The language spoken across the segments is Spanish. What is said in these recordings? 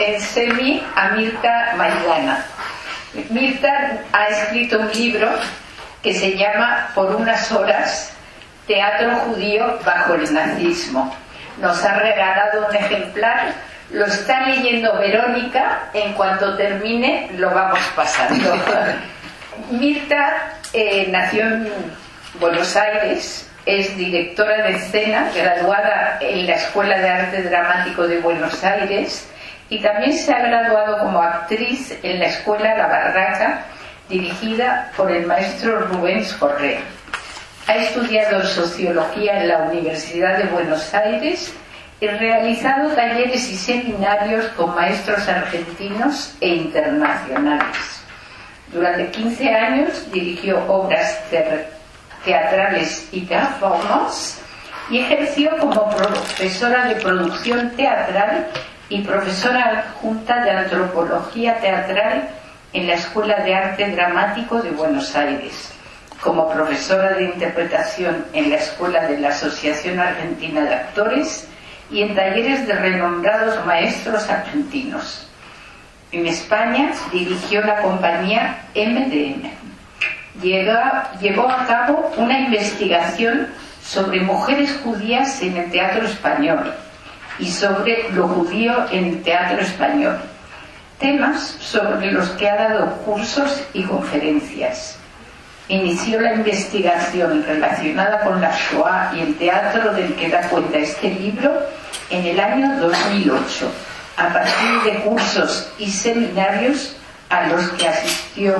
en semi a Mirta Maidana. Mirta ha escrito un libro que se llama Por unas horas, teatro judío bajo el nazismo. Nos ha regalado un ejemplar, lo está leyendo Verónica, en cuanto termine lo vamos pasando. Mirta nació en Buenos Aires, es directora de escena, graduada en la Escuela de Arte Dramático de Buenos Aires, y también se ha graduado como actriz en la Escuela La Barraca, dirigida por el maestro Rubens Correa. Ha estudiado Sociología en la Universidad de Buenos Aires y realizado talleres y seminarios con maestros argentinos e internacionales. Durante 15 años dirigió obras teatrales y performance y ejerció como profesora de producción teatral y profesora adjunta de antropología teatral en la Escuela de Arte Dramático de Buenos Aires, como profesora de interpretación en la Escuela de la Asociación Argentina de Actores y en talleres de renombrados maestros argentinos. En España dirigió la compañía MDM. Llevó a cabo una investigación sobre mujeres judías en el teatro español y sobre lo judío en el teatro español, temas sobre los que ha dado cursos y conferencias. Inició la investigación relacionada con la Shoah y el teatro del que da cuenta este libro en el año 2008, a partir de cursos y seminarios a los que asistió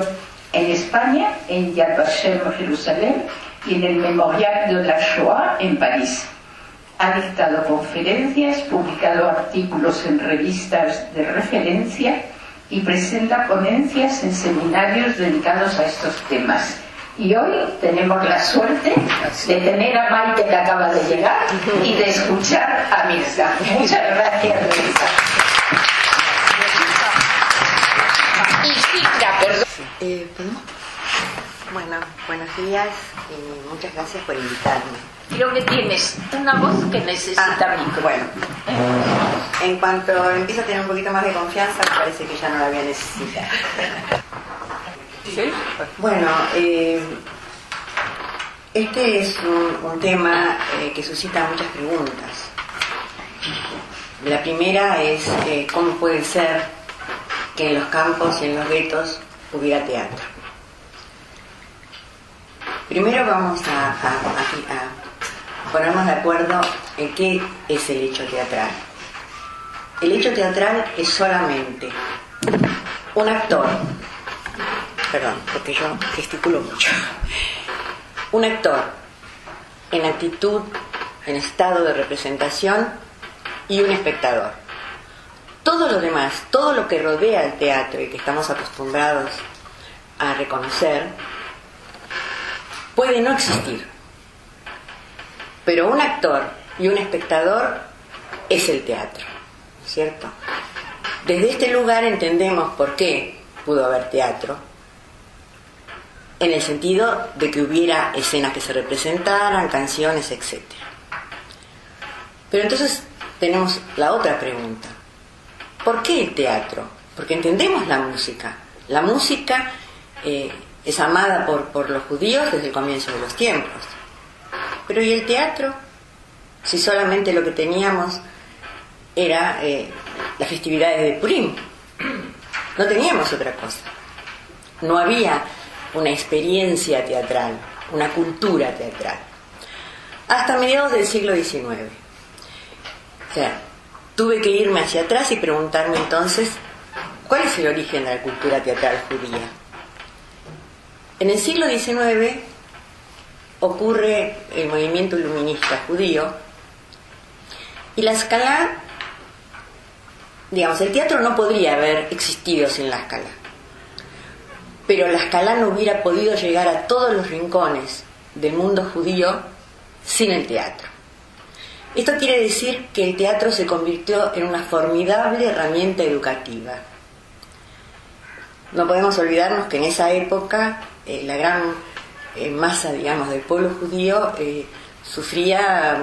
en España, en Yad Vashem, Jerusalén, y en el Memorial de la Shoah en París. Ha dictado conferencias, publicado artículos en revistas de referencia y presenta ponencias en seminarios dedicados a estos temas. Y hoy tenemos la suerte de tener a Maite, que acaba de llegar, y de escuchar a Mirta. Muchas gracias, Mirta. ¿Perdón? Bueno, buenos días y muchas gracias por invitarme. Creo que tienes una voz que necesita micro. Bueno, en cuanto empiezo a tener un poquito más de confianza, me parece que ya no la voy a necesitar. ¿Sí? Bueno, este es un tema que suscita muchas preguntas. La primera es cómo puede ser que en los campos y en los guetos hubiera teatro. Primero vamos a ponernos de acuerdo en qué es el hecho teatral. El hecho teatral es solamente un actor, perdón, porque yo gesticulo mucho, un actor en actitud, en estado de representación y un espectador. Todo lo demás, todo lo que rodea el teatro y que estamos acostumbrados a reconocer, puede no existir. Pero un actor y un espectador es el teatro, ¿cierto? Desde este lugar entendemos por qué pudo haber teatro, en el sentido de que hubiera escenas que se representaran, canciones, etc. Pero entonces tenemos la otra pregunta. ¿Por qué el teatro? Porque entendemos la música. La música es amada por los judíos desde el comienzo de los tiempos. Pero ¿y el teatro? Si solamente lo que teníamos era las festividades de Purim. No teníamos otra cosa. No había una experiencia teatral, una cultura teatral. Hasta mediados del siglo XIX. O sea, tuve que irme hacia atrás y preguntarme entonces, ¿cuál es el origen de la cultura teatral judía? En el siglo XIX ocurre el movimiento iluminista judío y la Scala, digamos, el teatro no podría haber existido sin la Scala, pero la Scala no hubiera podido llegar a todos los rincones del mundo judío sin el teatro. Esto quiere decir que el teatro se convirtió en una formidable herramienta educativa. No podemos olvidarnos que en esa época la gran masa, digamos, del pueblo judío sufría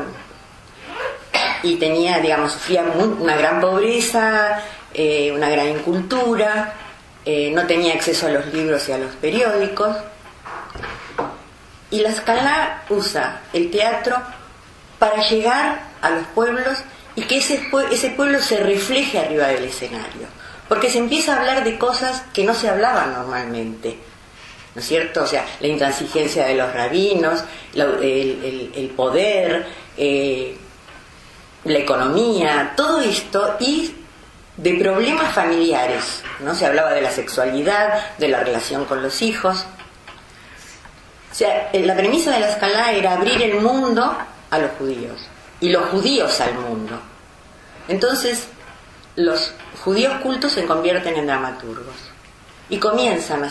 y tenía, digamos, sufría una gran pobreza, una gran incultura, no tenía acceso a los libros y a los periódicos. Y la Scala usa el teatro para llegar a los pueblos y que ese pueblo se refleje arriba del escenario, porque se empieza a hablar de cosas que no se hablaban normalmente, ¿no es cierto? O sea, la intransigencia de los rabinos, el poder, la economía, todo esto, y de problemas familiares, ¿no? Se hablaba de la sexualidad, de la relación con los hijos. O sea, la premisa de la Scala era abrir el mundo a los judíos y los judíos al mundo. Entonces, los judíos cultos se convierten en dramaturgos y se comienzan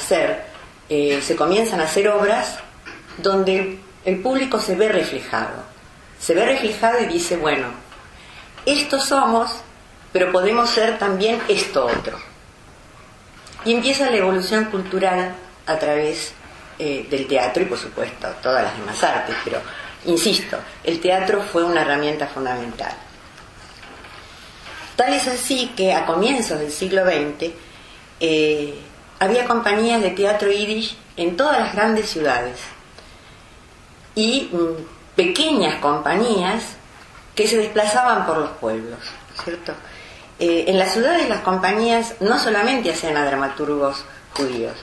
a hacer obras donde el público se ve reflejado y dice, bueno, estos somos, pero podemos ser también esto otro. Y empieza la evolución cultural a través del teatro y, por supuesto, todas las demás artes, pero insisto, el teatro fue una herramienta fundamental. Tal es así que a comienzos del siglo XX había compañías de teatro yiddish en todas las grandes ciudades y pequeñas compañías que se desplazaban por los pueblos, ¿cierto? En las ciudades las compañías no solamente hacían a dramaturgos judíos,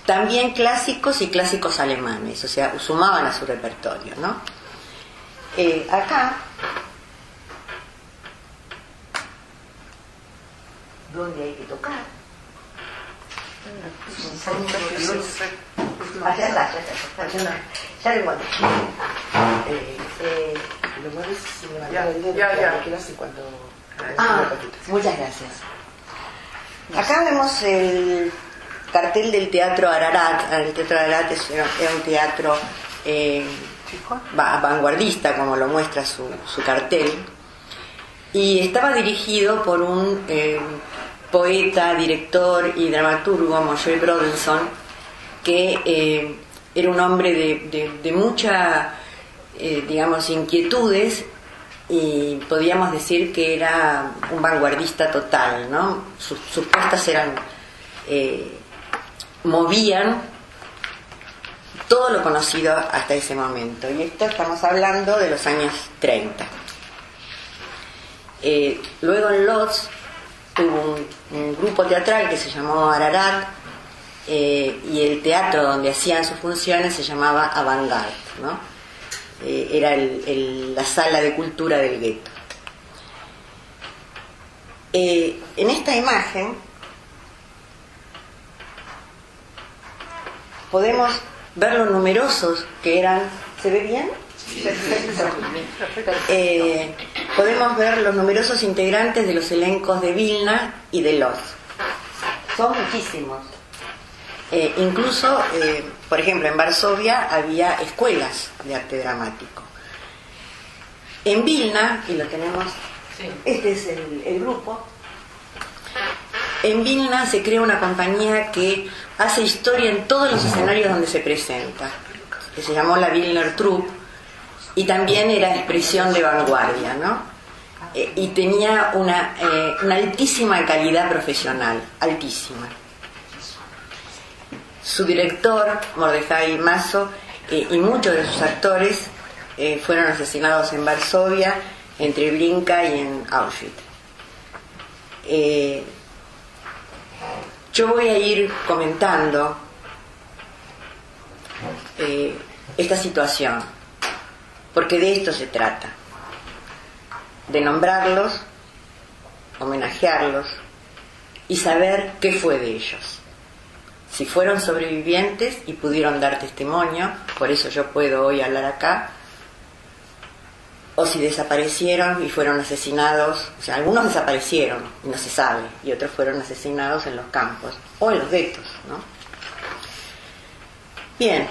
también clásicos y clásicos alemanes, o sea, sumaban a su repertorio, ¿no? Acá, donde hay que tocar, ya lo encontré. Lo mueves sin levantar el dedo, lo que hace cuando... Muchas gracias. Acá vemos el cartel del Teatro Ararat. El Teatro Ararat era un teatro vanguardista, como lo muestra su cartel, y estaba dirigido por un poeta, director y dramaturgo, Moshe Brodinson, que era un hombre de mucha, digamos, inquietudes, y podíamos decir que era un vanguardista total, ¿no? Sus puestas eran movían todo lo conocido hasta ese momento, y esto estamos hablando de los años 30. Luego en Lodz hubo un grupo teatral que se llamó Ararat, y el teatro donde hacían sus funciones se llamaba Avantgarde, ¿no? Era la sala de cultura del gueto. En esta imagen podemos ver lo numerosos que eran. ¿Se ve bien? Podemos ver los numerosos integrantes de los elencos de Vilna y de Lodz. Son muchísimos. Incluso, por ejemplo, en Varsovia había escuelas de arte dramático. En Vilna, y lo tenemos, este es el grupo. En Vilna se crea una compañía que hace historia en todos los escenarios donde se presenta, que se llamó la Vilner Troupe, y también era expresión de vanguardia, ¿no? Y tenía una altísima calidad profesional, altísima. Su director, Mordejai Mazo, y muchos de sus actores fueron asesinados en Varsovia, en Treblinka y en Auschwitz. Yo voy a ir comentando esta situación, porque de esto se trata, de nombrarlos, homenajearlos y saber qué fue de ellos. Si fueron sobrevivientes y pudieron dar testimonio, por eso yo puedo hoy hablar acá, o si desaparecieron y fueron asesinados, o sea, algunos desaparecieron y no se sabe, y otros fueron asesinados en los campos o en los guetos, ¿no? Bien,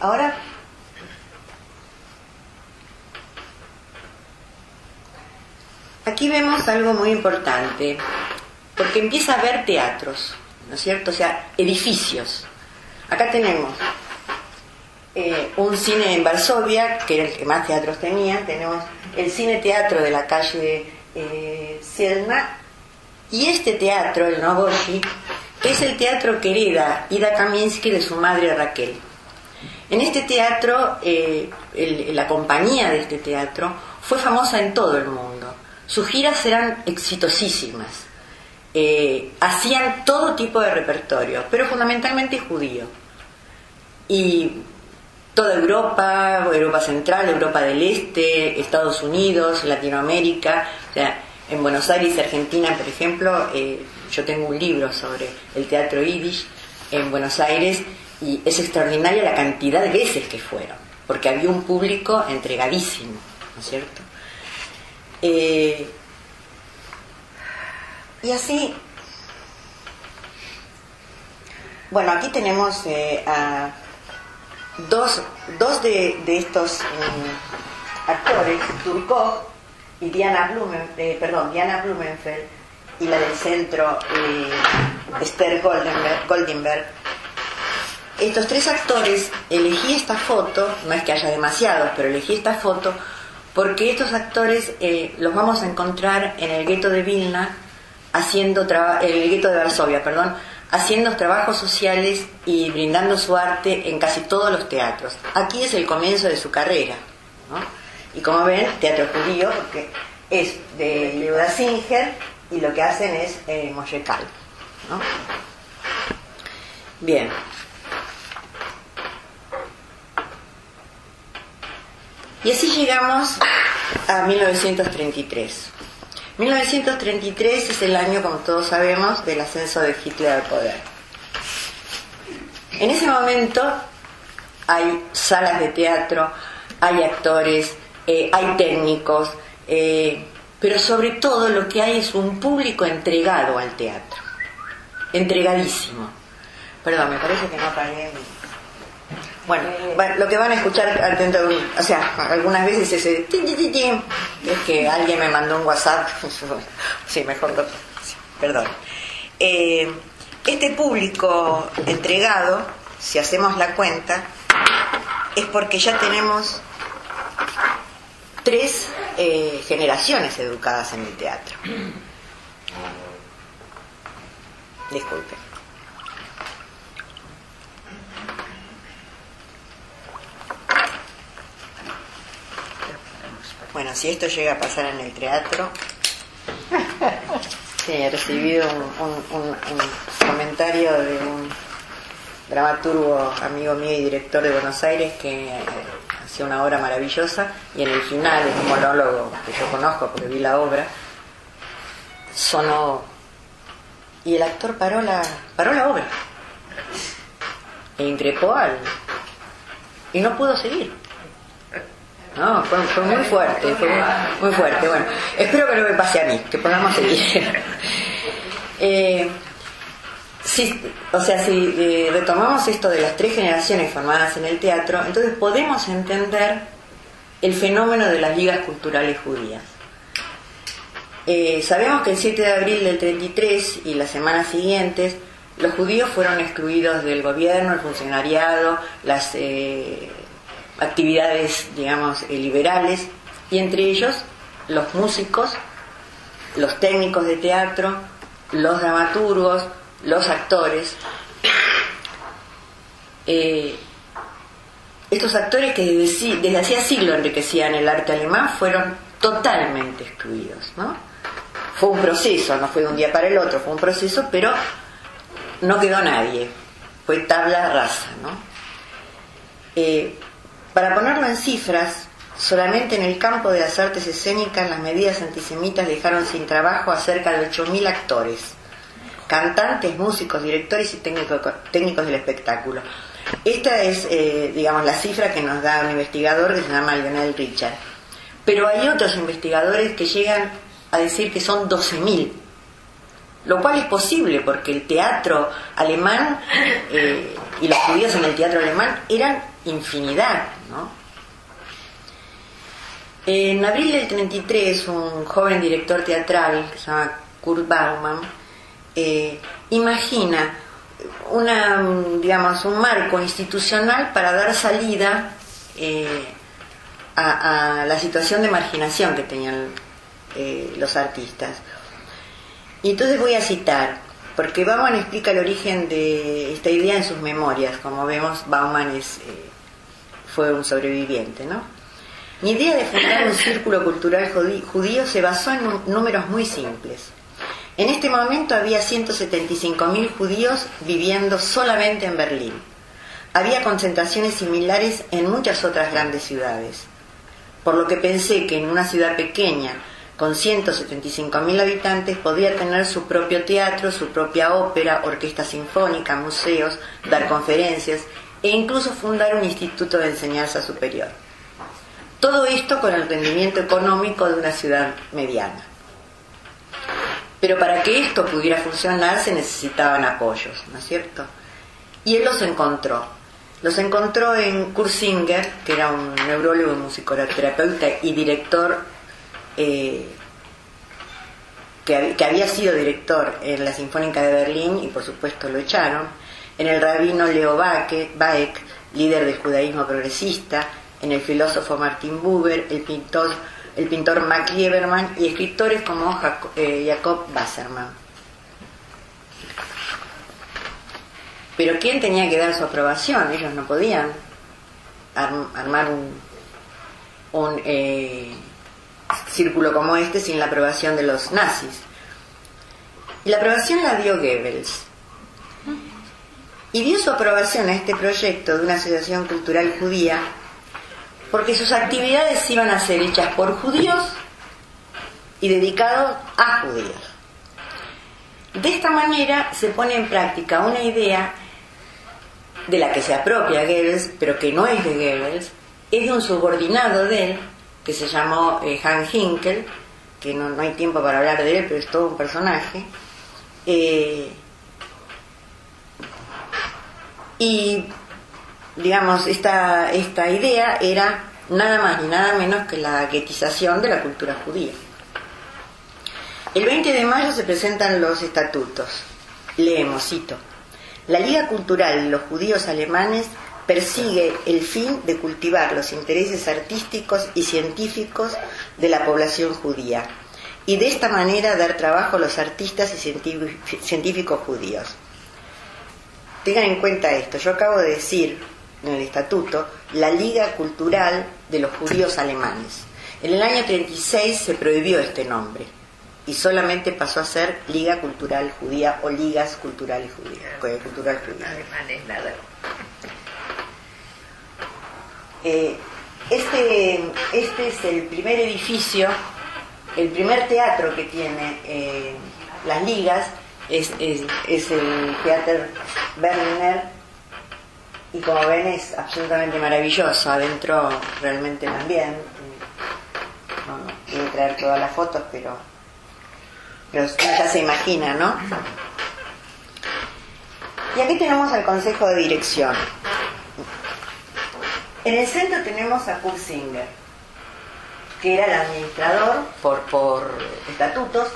ahora aquí vemos algo muy importante, porque empieza a haber teatros, ¿no es cierto? O sea, edificios. Acá tenemos un cine en Varsovia, que era el que más teatros tenía. Tenemos el cine teatro de la calle Siedlna, Y este teatro, el Novosti, es el teatro que hereda Ida Kaminsky de su madre Raquel. En este teatro, la compañía de este teatro fue famosa en todo el mundo. Sus giras eran exitosísimas. Hacían todo tipo de repertorio, pero fundamentalmente judío. Y toda Europa, Europa Central, Europa del Este, Estados Unidos, Latinoamérica. O sea, en Buenos Aires, Argentina, por ejemplo, yo tengo un libro sobre el teatro yiddish en Buenos Aires, y es extraordinaria la cantidad de veces que fueron, porque había un público entregadísimo, ¿no es cierto? Y así, bueno, aquí tenemos a dos de estos actores, Turkov y Diana Blumenfeld, y la del centro, Esther Goldenberg. Estos tres actores, elegí esta foto, no es que haya demasiados, pero elegí esta foto porque estos actores los vamos a encontrar en el gueto de Vilna, el gueto de Varsovia, haciendo trabajos sociales y brindando su arte en casi todos los teatros. Aquí es el comienzo de su carrera, ¿no? Y como ven, teatro judío, porque es de Yehuda Singer, y lo que hacen es Moshe Kalb, ¿no? Bien. Y así llegamos a 1933. 1933 es el año, como todos sabemos, del ascenso de Hitler al poder. En ese momento hay salas de teatro, hay actores, hay técnicos, pero sobre todo lo que hay es un público entregado al teatro, entregadísimo. Perdón, me parece que no apagué. Bueno, lo que van a escuchar atento, o sea, algunas veces ese tin, es que alguien me mandó un WhatsApp. Sí, mejor no. Sí, perdón. Este público entregado, si hacemos la cuenta, es porque ya tenemos 3 generaciones educadas en el teatro. Disculpen. Bueno, si esto llega a pasar en el teatro, sí, he recibido un comentario de un dramaturgo amigo mío y director de Buenos Aires que hacía una obra maravillosa, y en el final, en un monólogo que yo conozco porque vi la obra, sonó y el actor paró la obra e increpó y no pudo seguir. No, fue muy fuerte, muy fuerte. Bueno, espero que no me pase a mí, que podamos seguir. Si retomamos esto de las 3 generaciones formadas en el teatro, entonces podemos entender el fenómeno de las ligas culturales judías. Sabemos que el 7 de abril del 33 y las semanas siguientes, los judíos fueron excluidos del gobierno, el funcionariado, las actividades, digamos, liberales, y entre ellos los músicos, los técnicos de teatro, los dramaturgos, los actores. Estos actores que desde hacía siglos enriquecían el arte alemán fueron totalmente excluidos, ¿no? Fue un proceso, no fue de un día para el otro, fue un proceso, pero no quedó nadie, fue tabla rasa, ¿no? Para ponerlo en cifras, solamente en el campo de las artes escénicas las medidas antisemitas dejaron sin trabajo a cerca de 8.000 actores, cantantes, músicos, directores y técnicos del espectáculo. Esta es, digamos, la cifra que nos da un investigador que se llama Lionel Richard. Pero hay otros investigadores que llegan a decir que son 12.000, lo cual es posible porque el teatro alemán y los judíos en el teatro alemán eran infinidad, ¿no? En abril del 33, un joven director teatral que se llama Kurt Baumann imagina un marco institucional para dar salida a la situación de marginación que tenían los artistas. Y entonces voy a citar, porque Bauman explica el origen de esta idea en sus memorias. Como vemos, Bauman fue un sobreviviente, ¿no? Mi idea de fundar un círculo cultural judío se basó en números muy simples. En este momento había 175.000 judíos viviendo solamente en Berlín. Había concentraciones similares en muchas otras grandes ciudades. Por lo que pensé que en una ciudad pequeña, con 175.000 habitantes, podía tener su propio teatro, su propia ópera, orquesta sinfónica, museos, dar conferencias e incluso fundar un instituto de enseñanza superior. Todo esto con el rendimiento económico de una ciudad mediana. Pero para que esto pudiera funcionar se necesitaban apoyos, ¿no es cierto? Y él los encontró. Los encontró en Kurt Singer, que era un neurólogo, musicoterapeuta y director, que había sido director en la Sinfónica de Berlín y por supuesto lo echaron, en el rabino Leo Baek, líder del judaísmo progresista, en el filósofo Martin Buber, el pintor Max Lieberman y escritores como Jacob Wasserman. Pero ¿quién tenía que dar su aprobación? Ellos no podían armar un círculo como este sin la aprobación de los nazis. Y la aprobación la dio Goebbels. Y dio su aprobación a este proyecto de una asociación cultural judía porque sus actividades iban a ser hechas por judíos y dedicados a judíos. De esta manera se pone en práctica una idea de la que se apropia Goebbels, pero que no es de Goebbels, es de un subordinado de él, que se llamó Hans Hinkel, que no hay tiempo para hablar de él, pero es todo un personaje. Y digamos, esta idea era nada más ni nada menos que la guetización de la cultura judía. El 20 de mayo se presentan los estatutos. Leemos, cito: la Liga Cultural de los Judíos Alemanes persigue el fin de cultivar los intereses artísticos y científicos de la población judía y de esta manera dar trabajo a los artistas y científicos judíos. Tengan en cuenta esto, yo acabo de decir en el estatuto la Liga Cultural de los Judíos Alemanes. En el año 36 se prohibió este nombre y solamente pasó a ser Liga Cultural Judía o Ligas Culturales Judías. Alemanes nada. Este es el primer edificio, el primer teatro que tiene las ligas, es el Theater Berliner, y como ven es absolutamente maravilloso. Adentro realmente también, no quiero traer todas las fotos, pero ya se imagina, ¿no? Y aquí tenemos al Consejo de Dirección. En el centro tenemos a Kurt Singer, que era el administrador, por estatutos,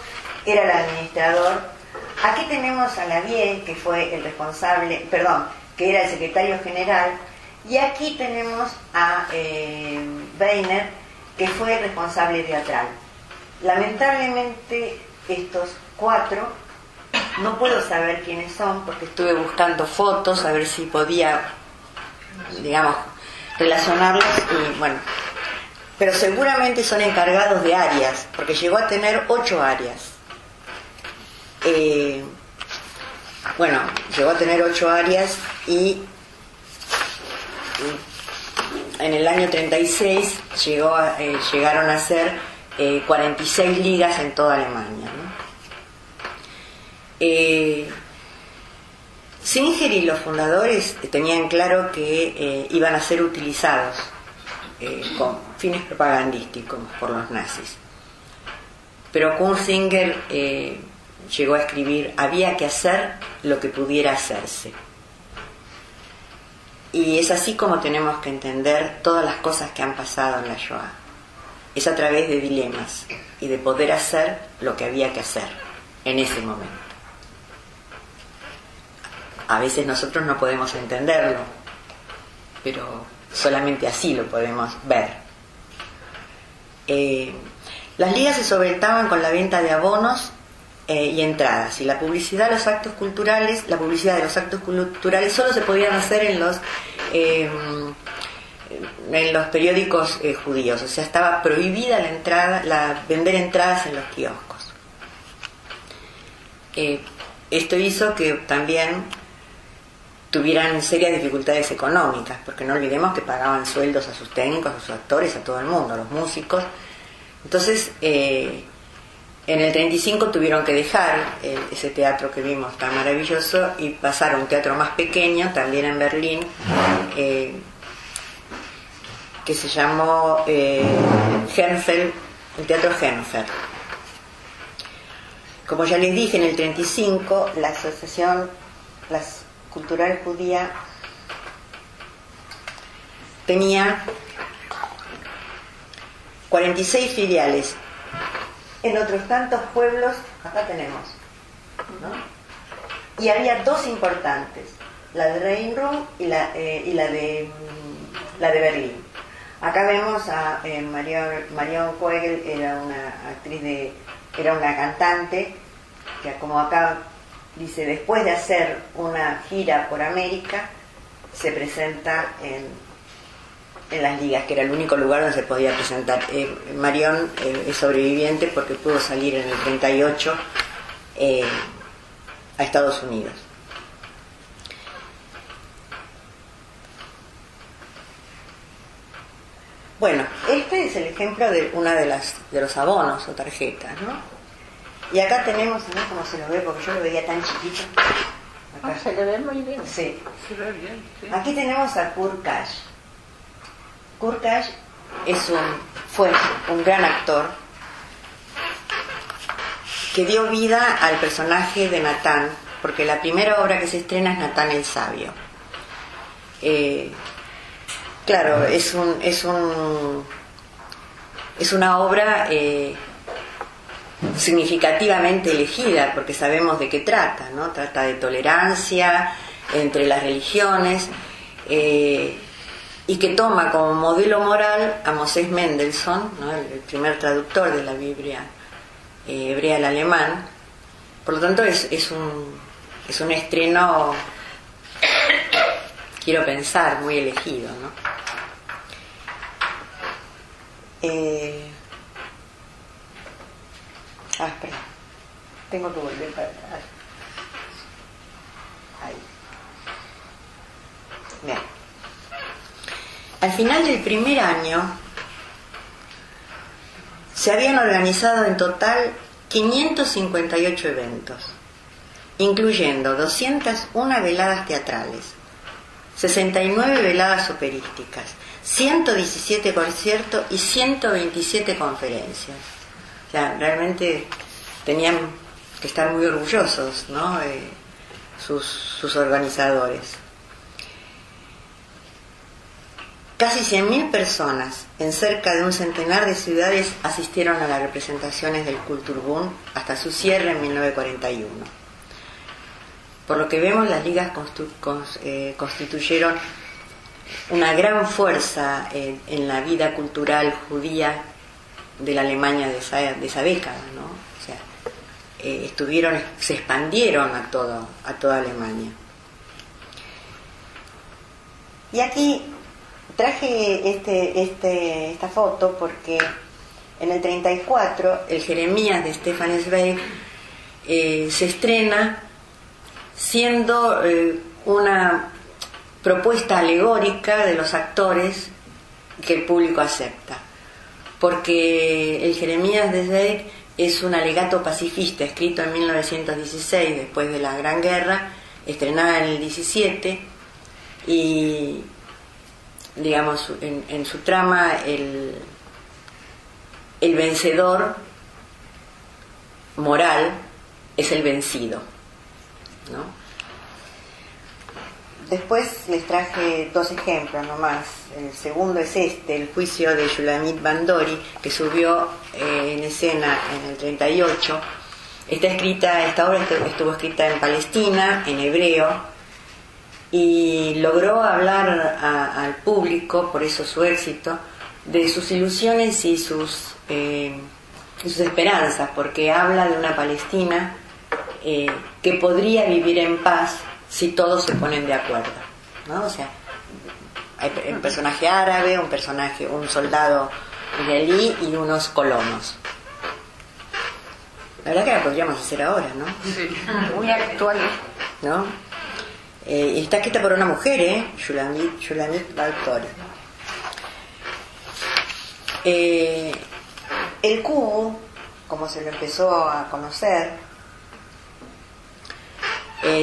era el administrador. Aquí tenemos a Lavie, que fue el responsable, que era el secretario general, y aquí tenemos a Weiner, que fue el responsable teatral. Lamentablemente estos cuatro no puedo saber quiénes son, porque estuve buscando fotos a ver si podía, digamos, relacionarlos, y bueno, pero seguramente son encargados de áreas, porque llegó a tener 8 áreas. Llegó a tener 8 áreas y en el año 36 llegaron a ser 46 ligas en toda Alemania, ¿no? Singer y los fundadores tenían claro que iban a ser utilizados con fines propagandísticos por los nazis. Pero Kurt Singer llegó a escribir: había que hacer lo que pudiera hacerse. Y es así como tenemos que entender todas las cosas que han pasado en la Shoah. Es a través de dilemas y de poder hacer lo que había que hacer en ese momento. A veces nosotros no podemos entenderlo, pero solamente así lo podemos ver. Las ligas se solventaban con la venta de abonos y entradas. Y la publicidad de los actos culturales solo se podían hacer en los periódicos judíos. O sea, estaba prohibida la entrada, vender entradas en los kioscos. Esto hizo que también tuvieran serias dificultades económicas, porque no olvidemos que pagaban sueldos a sus técnicos, a sus actores, a todo el mundo, a los músicos. Entonces, en el 35 tuvieron que dejar ese teatro que vimos tan maravilloso y pasar a un teatro más pequeño, también en Berlín, que se llamó Hernfeld, el Teatro Hernfeld. Como ya les dije, en el 35 la Asociación Cultural Judía tenía 46 filiales en otros tantos pueblos. Acá tenemos, ¿no? Y había dos importantes, la de Rheinrum y la de Berlín. Acá vemos a Marion Koegel, era una actriz era una cantante, que como acá dice, después de hacer una gira por América, se presenta en las ligas, que era el único lugar donde se podía presentar. Marion es sobreviviente porque pudo salir en el 38 a Estados Unidos. Bueno, este es el ejemplo de una de los abonos o tarjetas, ¿no? Y acá tenemos, no sé cómo se lo ve, porque yo lo veía tan chiquito. Acá. Se le ve muy bien. Sí. Se ve bien, sí. Aquí tenemos a Kurt Kasch. Kurt Kasch fue un gran actor que dio vida al personaje de Natán, porque la primera obra que se estrena es Natán el Sabio. Claro, es una obra significativamente elegida, porque sabemos de qué trata, ¿no? Trata de tolerancia entre las religiones, y que toma como modelo moral a Moses Mendelssohn, ¿no? El primer traductor de la Biblia hebrea al alemán. Por lo tanto es un estreno, quiero pensar, muy elegido, ¿no? Espera, tengo que volver para atrás. Ahí. Bien. Al final del primer año se habían organizado en total 558 eventos, incluyendo 201 veladas teatrales, 69 veladas operísticas, 117 conciertos y 127 conferencias. O sea, realmente tenían que estar muy orgullosos, ¿no? Sus organizadores. Casi 100.000 personas en cerca de un centenar de ciudades asistieron a las representaciones del Kulturbund hasta su cierre en 1941. Por lo que vemos, las ligas constituyeron una gran fuerza en la vida cultural judía de la Alemania de esa década, ¿no? O sea, se expandieron a toda Alemania. Y aquí traje esta foto porque en el 34 el Jeremías de Stefan Zweig se estrena siendo una propuesta alegórica de los actores que el público acepta, porque el Jeremías de Zweig es un alegato pacifista escrito en 1916, después de la Gran Guerra, estrenada en el 17, y digamos en su trama el vencedor moral es el vencido, ¿no? Después les traje dos ejemplos nomás. El segundo es el juicio de Shulamit Bandori, que subió en escena en el 38. Esta obra estuvo escrita en Palestina, en hebreo, y logró hablar al público, por eso su éxito, de sus ilusiones y sus esperanzas, porque habla de una Palestina que podría vivir en paz si todos se ponen de acuerdo, ¿no? O sea, hay un personaje árabe, un soldado israelí y unos colonos. La verdad que la podríamos hacer ahora, ¿no? Sí. Muy actual, ¿no? Y está escrita por una mujer, Shulamit Baltori. El cubo, como se lo empezó a conocer,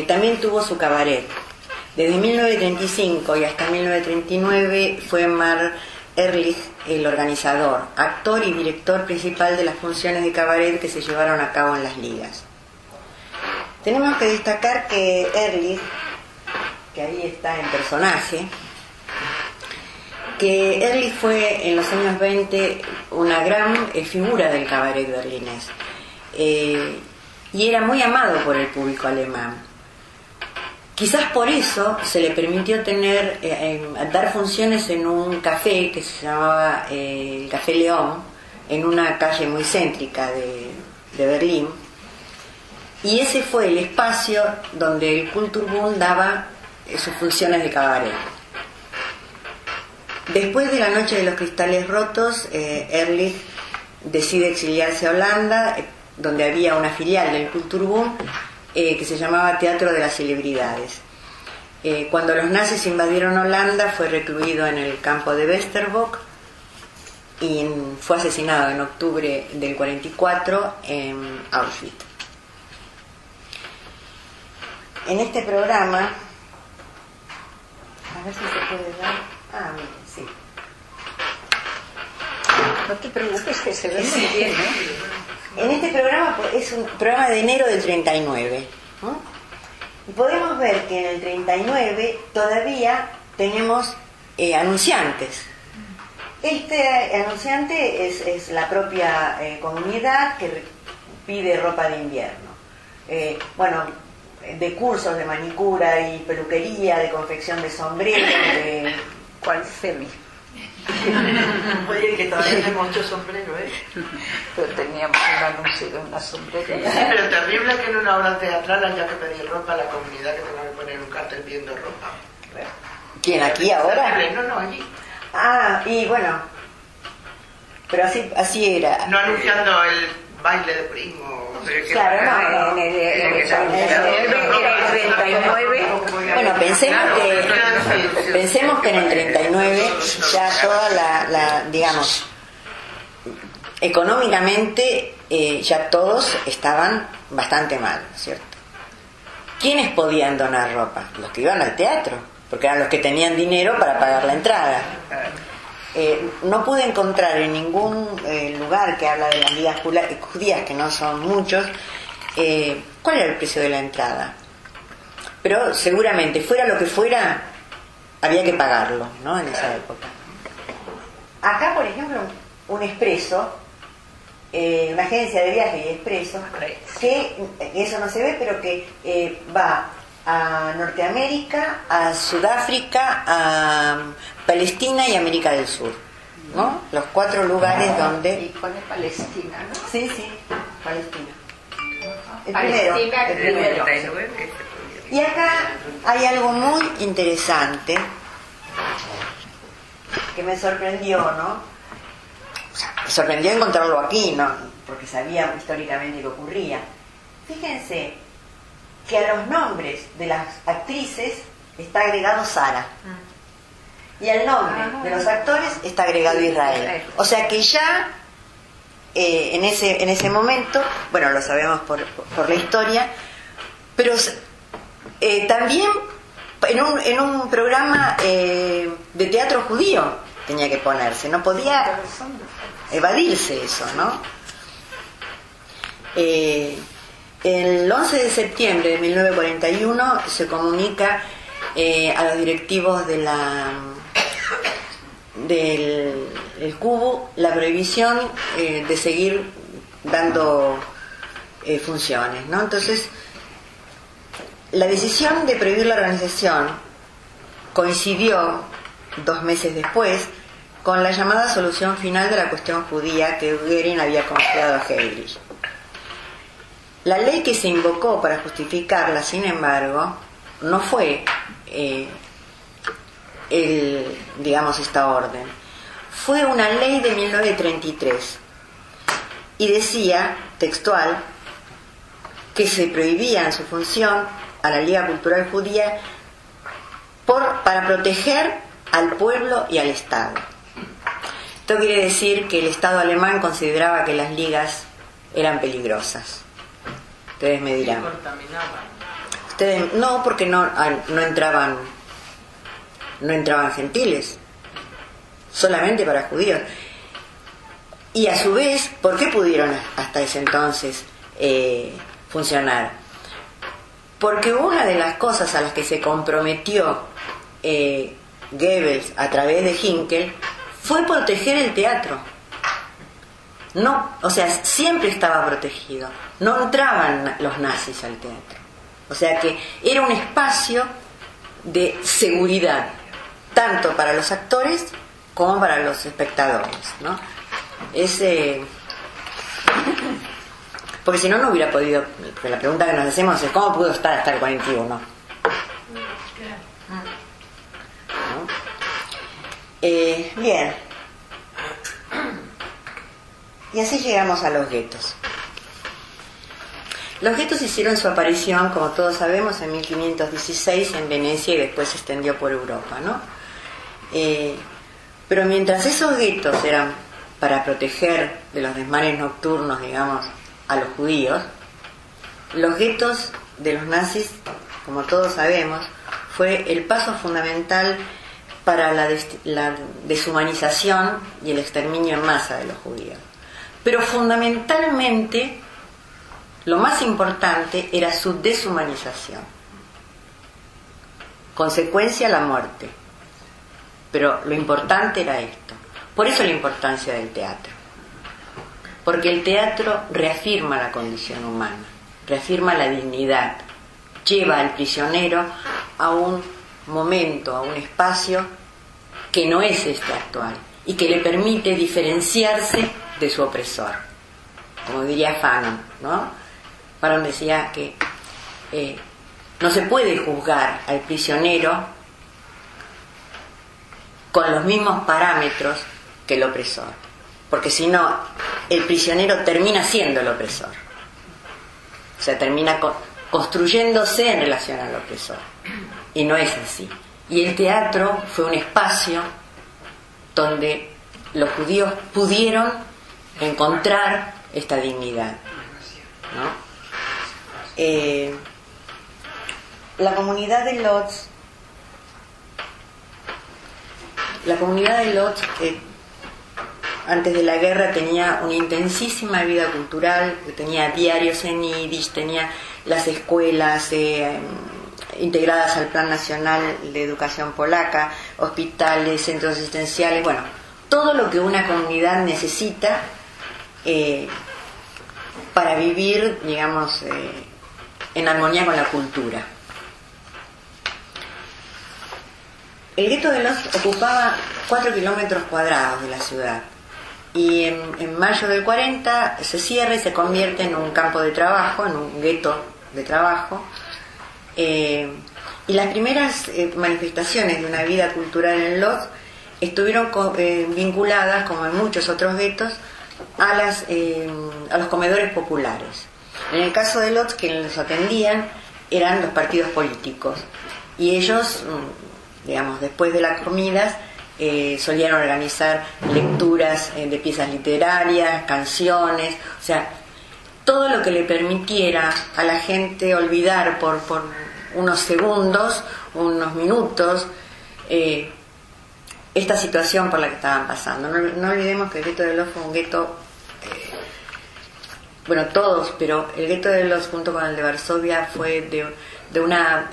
también tuvo su cabaret. Desde 1935 y hasta 1939 fue Mar Ehrlich el organizador, actor y director principal de las funciones de cabaret que se llevaron a cabo en las ligas. Tenemos que destacar que Ehrlich, que ahí está en personaje, que Ehrlich fue en los años 20 una gran figura del cabaret berlinés, y era muy amado por el público alemán. Quizás por eso se le permitió dar funciones en un café que se llamaba el Café León, en una calle muy céntrica de Berlín, y ese fue el espacio donde el Kulturbund daba sus funciones de cabaret. Después de la Noche de los Cristales Rotos, Ehrlich decide exiliarse a Holanda, donde había una filial del Kulturbund que se llamaba Teatro de las Celebridades. Cuando los nazis invadieron Holanda, fue recluido en el campo de Westerbork y fue asesinado en octubre del 44 en Auschwitz. En este programa, a ver si se puede dar. Mire, sí. No te preocupes, que se ve muy bien, ¿eh? En este programa, es un programa de enero del 39, ¿no? Y podemos ver que en el 39 todavía tenemos anunciantes. Este anunciante es la propia comunidad que pide ropa de invierno. De cursos de manicura y peluquería, de confección de sombreros, de... ¿Cuál semi? Oye, que todavía tenemos muchos sombreros, Pero teníamos un anuncio de una sombrería. Sí, pero terrible que en una obra teatral haya que pedir ropa a la comunidad, que tenga que poner un cartel pidiendo ropa. ¿Quién, aquí ahora? Terrible. No, allí. Y bueno, pero así era. No anunciando el baile de primo. Claro, no, en el 39. Bueno, pensemos que en el 39 ya toda digamos, económicamente ya todos estaban bastante mal, ¿cierto? ¿Quiénes podían donar ropa? Los que iban al teatro, porque eran los que tenían dinero para pagar la entrada. No pude encontrar en ningún lugar que habla de las ligas judías, que no son muchos, cuál era el precio de la entrada. Pero seguramente, fuera lo que fuera, había que pagarlo, ¿no? En esa época. Acá, por ejemplo, un Expreso, una agencia de viajes y Expreso, que eso no se ve, pero que va a Norteamérica, a Sudáfrica, a Palestina y América del Sur, ¿no? Los 4 lugares donde... Y pone Palestina, ¿no? Sí, Palestina. Palestina, el primero. Y acá hay algo muy interesante que me sorprendió, ¿no? O sea, me sorprendió encontrarlo aquí, ¿no? Porque sabía históricamente que ocurría. Fíjense que a los nombres de las actrices está agregado Sara. Y al nombre de los actores está agregado Israel. O sea que ya en ese momento, bueno, lo sabemos por la historia, pero también en un programa de teatro judío tenía que ponerse, no podía evadirse eso, ¿no? El 11 de septiembre de 1941 se comunica a los directivos del Cubo la prohibición de seguir dando funciones, ¿no? Entonces, la decisión de prohibir la organización coincidió 2 meses después con la llamada solución final de la cuestión judía que Goering había confiado a Heydrich. La ley que se invocó para justificarla, sin embargo, no fue digamos, esta orden. Fue una ley de 1933 y decía, textual, que se prohibía en su función a la Liga Cultural Judía para proteger al pueblo y al Estado. Esto quiere decir que el Estado alemán consideraba que las ligas eran peligrosas. Ustedes me dirán. Ustedes, no, porque no entraban gentiles, solamente para judíos. Y a su vez, ¿por qué pudieron hasta ese entonces funcionar? Porque una de las cosas a las que se comprometió Goebbels a través de Hinkel fue proteger el teatro. No, o sea, siempre estaba protegido. No entraban los nazis al teatro. O sea que era un espacio de seguridad, tanto para los actores como para los espectadores, ¿no? Porque si no, no hubiera podido. Porque la pregunta que nos hacemos es: ¿cómo pudo estar hasta el 41? ¿No? Bien. Y así llegamos a los guetos. Los guetos hicieron su aparición, como todos sabemos, en 1516 en Venecia y después se extendió por Europa, ¿no? Pero mientras esos guetos eran para proteger de los desmanes nocturnos, digamos, a los judíos, los guetos de los nazis, como todos sabemos, fue el paso fundamental para la deshumanización y el exterminio en masa de los judíos. Pero fundamentalmente, lo más importante era su deshumanización. Consecuencia, la muerte. Pero lo importante era esto. Por eso la importancia del teatro. Porque el teatro reafirma la condición humana, reafirma la dignidad, lleva al prisionero a un momento, a un espacio que no es este actual y que le permite diferenciarse de su opresor. Como diría Fanon, ¿no? Fanon decía que no se puede juzgar al prisionero con los mismos parámetros que el opresor, porque si no, el prisionero termina siendo el opresor, o sea, termina construyéndose en relación al opresor, y no es así. Y el teatro fue un espacio donde los judíos pudieron encontrar esta dignidad, ¿no? La comunidad de Lodz, antes de la guerra tenía una intensísima vida cultural, tenía diarios en yiddish, tenía las escuelas integradas al Plan Nacional de Educación Polaca, hospitales, centros asistenciales, bueno, todo lo que una comunidad necesita para vivir, digamos, en armonía con la cultura. El gueto de Lodz ocupaba 4 kilómetros cuadrados de la ciudad y en mayo del 40 se cierra y se convierte en un campo de trabajo, en un gueto de trabajo, y las primeras manifestaciones de una vida cultural en Lodz estuvieron vinculadas, como en muchos otros guetos, a los comedores populares. En el caso de Lodz, quienes los atendían eran los partidos políticos y ellos, digamos, después de las comidas solían organizar lecturas de piezas literarias, canciones, o sea, todo lo que le permitiera a la gente olvidar por unos segundos, unos minutos, esta situación por la que estaban pasando. No olvidemos que el gueto de Lodz fue un gueto, bueno, todos, pero el gueto de Lodz junto con el de Varsovia fue de una...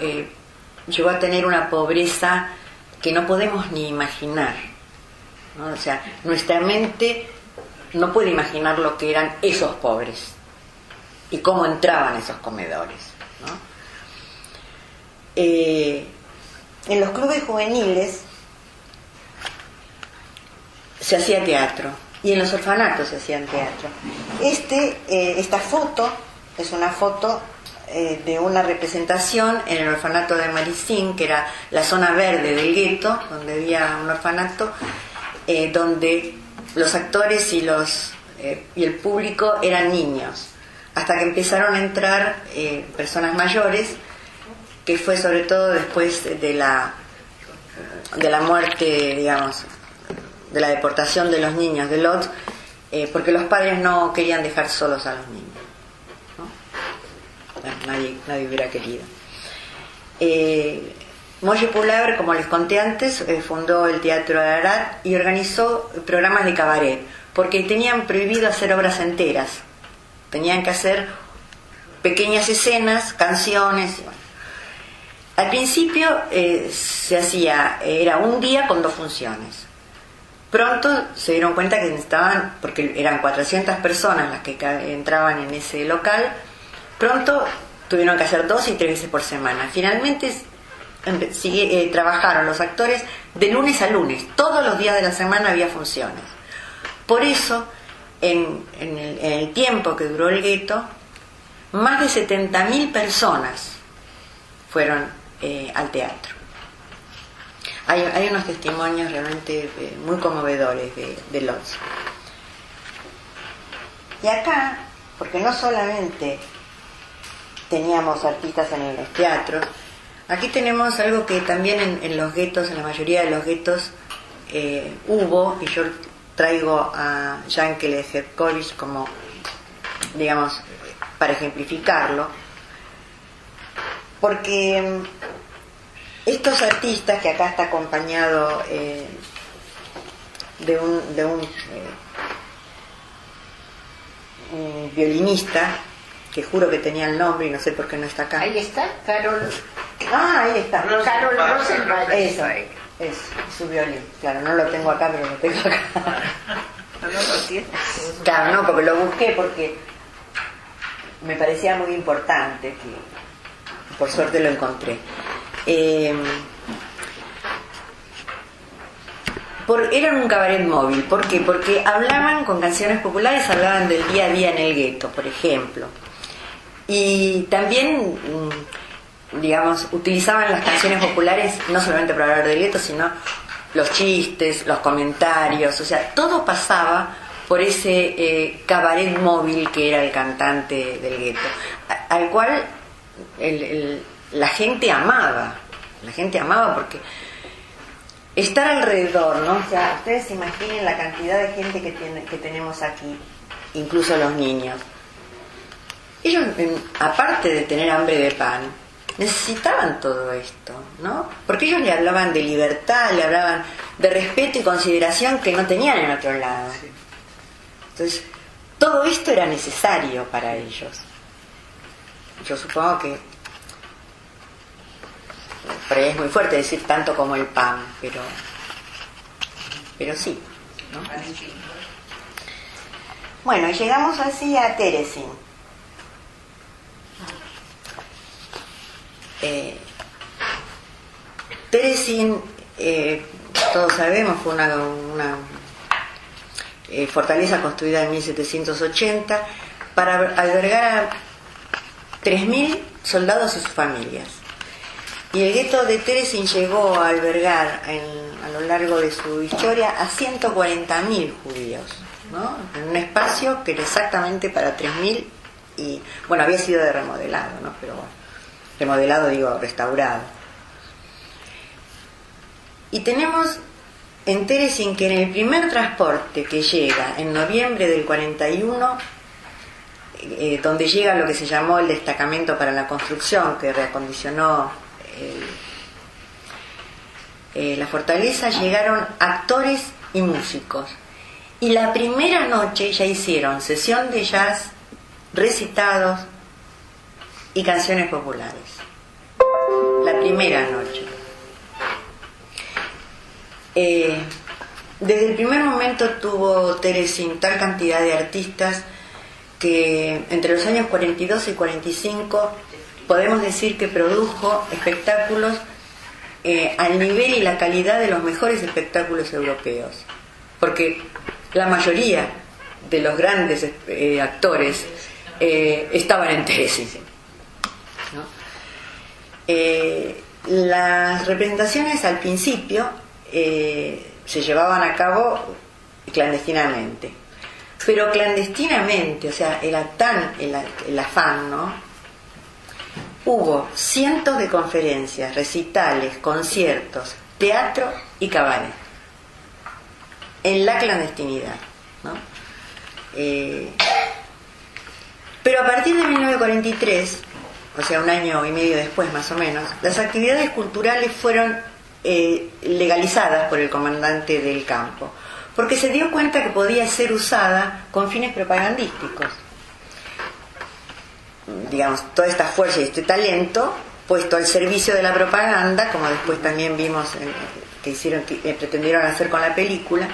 llegó a tener una pobreza que no podemos ni imaginar, ¿no? O sea, nuestra mente no puede imaginar lo que eran esos pobres y cómo entraban esos comedores, ¿no? En los clubes juveniles se hacía teatro y en los orfanatos se hacían teatro. Esta foto es una foto de una representación en el orfanato de Malicín, que era la zona verde del gueto, donde había un orfanato, donde los actores y el público eran niños, hasta que empezaron a entrar personas mayores, que fue sobre todo después de la muerte, digamos, de la deportación de los niños de Lodz, porque los padres no querían dejar solos a los niños, ¿no? Bueno, nadie hubiera querido. Molle Pulabr, como les conté antes, fundó el Teatro Ararat y organizó programas de cabaret, porque tenían prohibido hacer obras enteras, tenían que hacer pequeñas escenas, canciones. Bueno. Al principio se hacía, era un día con 2 funciones. Pronto se dieron cuenta que necesitaban, porque eran 400 personas las que entraban en ese local, pronto tuvieron que hacer 2 y 3 veces por semana. Finalmente trabajaron los actores de lunes a lunes, todos los días de la semana había funciones. Por eso, en el tiempo que duró el gueto, más de 70.000 personas fueron al teatro. Hay unos testimonios realmente muy conmovedores de Lodz. Y acá, porque no solamente teníamos artistas en los teatros, aquí tenemos algo que también en los guetos, en la mayoría de los guetos hubo, y yo traigo a Yankele Herkovich como, digamos, para ejemplificarlo, porque estos artistas, que acá está acompañado de un violinista, que juro que tenía el nombre y no sé por qué no está acá. Ahí está, Carol. Ahí está. Carol Rosenwald. Eso, es su violín. Claro, no lo tengo acá, pero lo tengo acá. No lo tienes. Claro, no, porque lo busqué porque me parecía muy importante, que por suerte lo encontré. Eran un cabaret móvil. ¿Por qué? Porque hablaban con canciones populares, hablaban del día a día en el gueto, por ejemplo. Y también, digamos, utilizaban las canciones populares no solamente para hablar del gueto, sino los chistes, los comentarios, o sea, todo pasaba por ese cabaret móvil que era el cantante del gueto, al cual la gente amaba porque estar alrededor, ¿no? O sea, ustedes imaginen la cantidad de gente que tenemos aquí, incluso los niños. Ellos, aparte de tener hambre de pan, necesitaban todo esto, ¿no? Porque ellos le hablaban de libertad, le hablaban de respeto y consideración que no tenían en otro lado. Entonces, todo esto era necesario para ellos. Yo supongo que por ahí es muy fuerte decir tanto como el pan, pero sí, ¿no? Bueno, y llegamos así a Teresin. Teresin, todos sabemos, fue una fortaleza construida en 1780 para albergar a 3.000 soldados y sus familias. Y el gueto de Teresin llegó a albergar a lo largo de su historia a 140.000 judíos, ¿no? En un espacio que era exactamente para 3.000 y, bueno, había sido remodelado, ¿no? Pero bueno, remodelado digo, restaurado. Y tenemos en Teresin que en el primer transporte que llega en noviembre del 41, donde llega lo que se llamó el destacamento para la construcción, que reacondicionó la fortaleza, llegaron actores y músicos. Y la primera noche ya hicieron sesión de jazz, recitados y canciones populares. La primera noche. Desde el primer momento tuvo Teresin tal cantidad de artistas que entre los años 42 y 45 podemos decir que produjo espectáculos al nivel y la calidad de los mejores espectáculos europeos, porque la mayoría de los grandes actores estaban en Teresin, ¿no? Las representaciones al principio se llevaban a cabo clandestinamente, pero clandestinamente, o sea, era tan el afán, ¿no? Hubo cientos de conferencias, recitales, conciertos, teatro y cabaret en la clandestinidad, ¿no? Pero a partir de 1943, o sea, un año y medio después más o menos, las actividades culturales fueron legalizadas por el comandante del campo, porque se dio cuenta que podía ser usada con fines propagandísticos. Digamos, toda esta fuerza y este talento puesto al servicio de la propaganda, como después también vimos que pretendieron hacer con la película.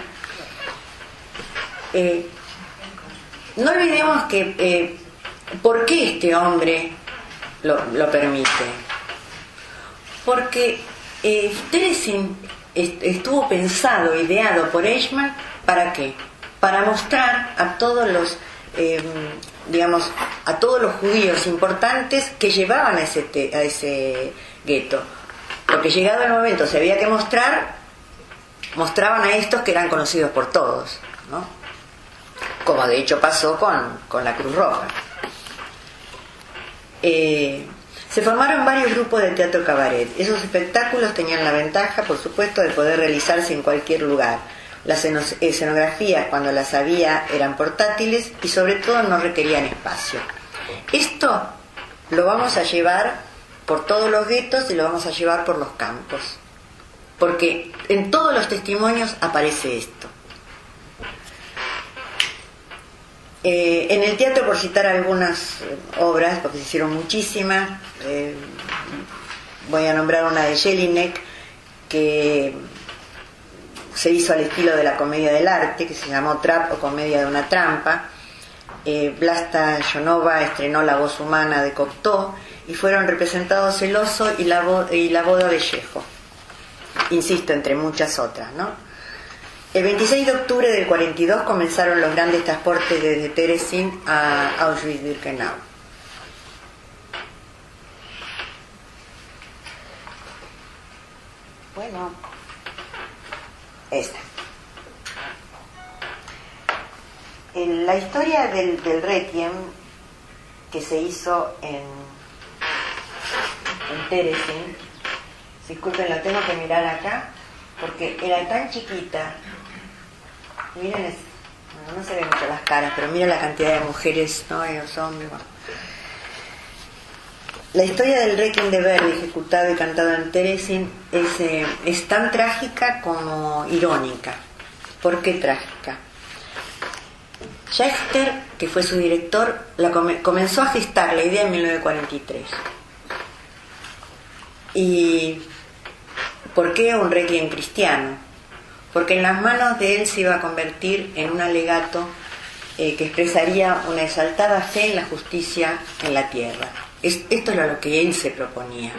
No olvidemos que ¿por qué este hombre lo permite? Porque Teresin estuvo pensado, ideado por Eichmann, ¿para qué? Para mostrar a todos los a todos los judíos importantes que llevaban a ese gueto, porque llegado el momento se había que mostraban a estos que eran conocidos por todos, ¿no? Como de hecho pasó con la Cruz Roja. Se formaron varios grupos de teatro cabaret. Esos espectáculos tenían la ventaja, por supuesto, de poder realizarse en cualquier lugar. Las escenografías, cuando las había, eran portátiles y sobre todo no requerían espacio. Esto lo vamos a llevar por todos los guetos y lo vamos a llevar por los campos, porque en todos los testimonios aparece esto. En el teatro, por citar algunas obras, porque se hicieron muchísimas, voy a nombrar una de Jelinek que se hizo al estilo de la comedia del arte, que se llamó Trap o comedia de una trampa. Vlasta Jonova estrenó La voz humana de Cocteau y fueron representados El oso y la boda de Chekhov, insisto, entre muchas otras, ¿no? El 26 de octubre del 42 comenzaron los grandes transportes desde Teresin a Auschwitz-Birkenau. Bueno, esta. En la historia del Requiem que se hizo en Teresin, disculpen, la tengo que mirar acá porque era tan chiquita. Miren, bueno, no se ven mucho las caras, pero miren la cantidad de mujeres, ¿no? Y los hombres. Bueno. La historia del Requiem de Verdi, ejecutado y cantado en Teresin, es tan trágica como irónica. ¿Por qué trágica? Schechter, que fue su director, comenzó a gestar la idea en 1943. ¿Y por qué un Requiem cristiano? Porque en las manos de él se iba a convertir en un alegato que expresaría una exaltada fe en la justicia en la tierra. Esto era lo que él se proponía.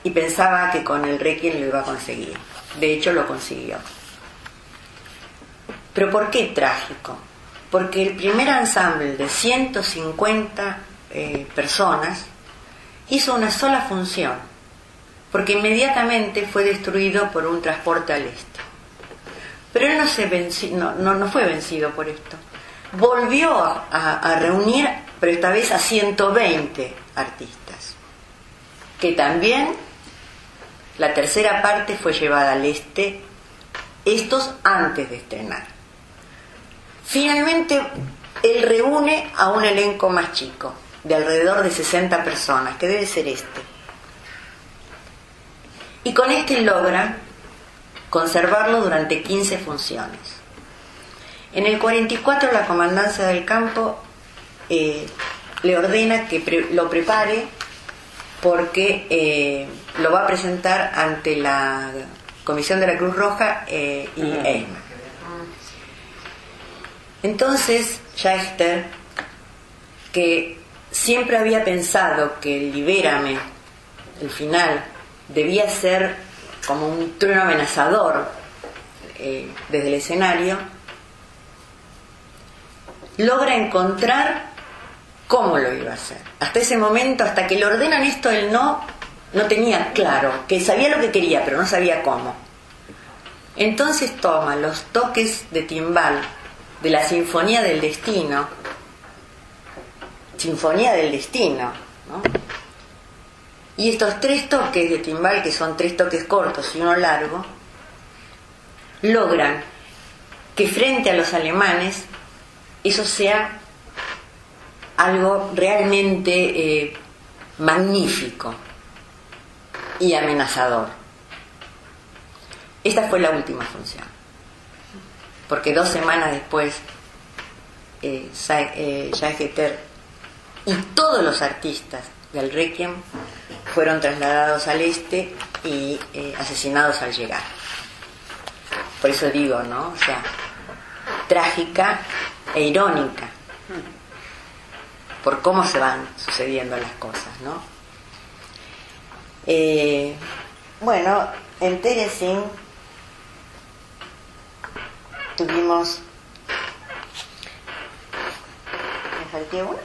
Y pensaba que con el Requiem lo iba a conseguir. De hecho, lo consiguió. ¿Pero por qué trágico? Porque el primer ensamble de 150 personas hizo una sola función, porque inmediatamente fue destruido por un transporte al este. Pero él no fue vencido por esto. Volvió a reunir, pero esta vez a 120 artistas, que también la tercera parte fue llevada al este, estos antes de estrenar. Finalmente, él reúne a un elenco más chico, de alrededor de 60 personas, que debe ser este. Y con este logra conservarlo durante 15 funciones. En el 44 la comandancia del campo le ordena que lo prepare porque lo va a presentar ante la Comisión de la Cruz Roja y Eichmann. Entonces Schechter, que siempre había pensado que el Libérame, el final, debía ser como un trueno amenazador desde el escenario, logra encontrar cómo lo iba a hacer. Hasta ese momento, hasta que le ordenan esto, él no tenía claro, que sabía lo que quería, pero no sabía cómo. Entonces toma los toques de timbal de la Sinfonía del Destino, ¿no? Y estos 3 toques de timbal, que son 3 toques cortos y uno largo, logran que frente a los alemanes eso sea algo realmente magnífico y amenazador. Esta fue la última función, porque 2 semanas después Schäfer y todos los artistas del Requiem fueron trasladados al este y asesinados al llegar. Por eso digo, ¿no? O sea, trágica e irónica por cómo se van sucediendo las cosas, ¿no? Bueno, en Teresin tuvimos... ¿Me falté uno?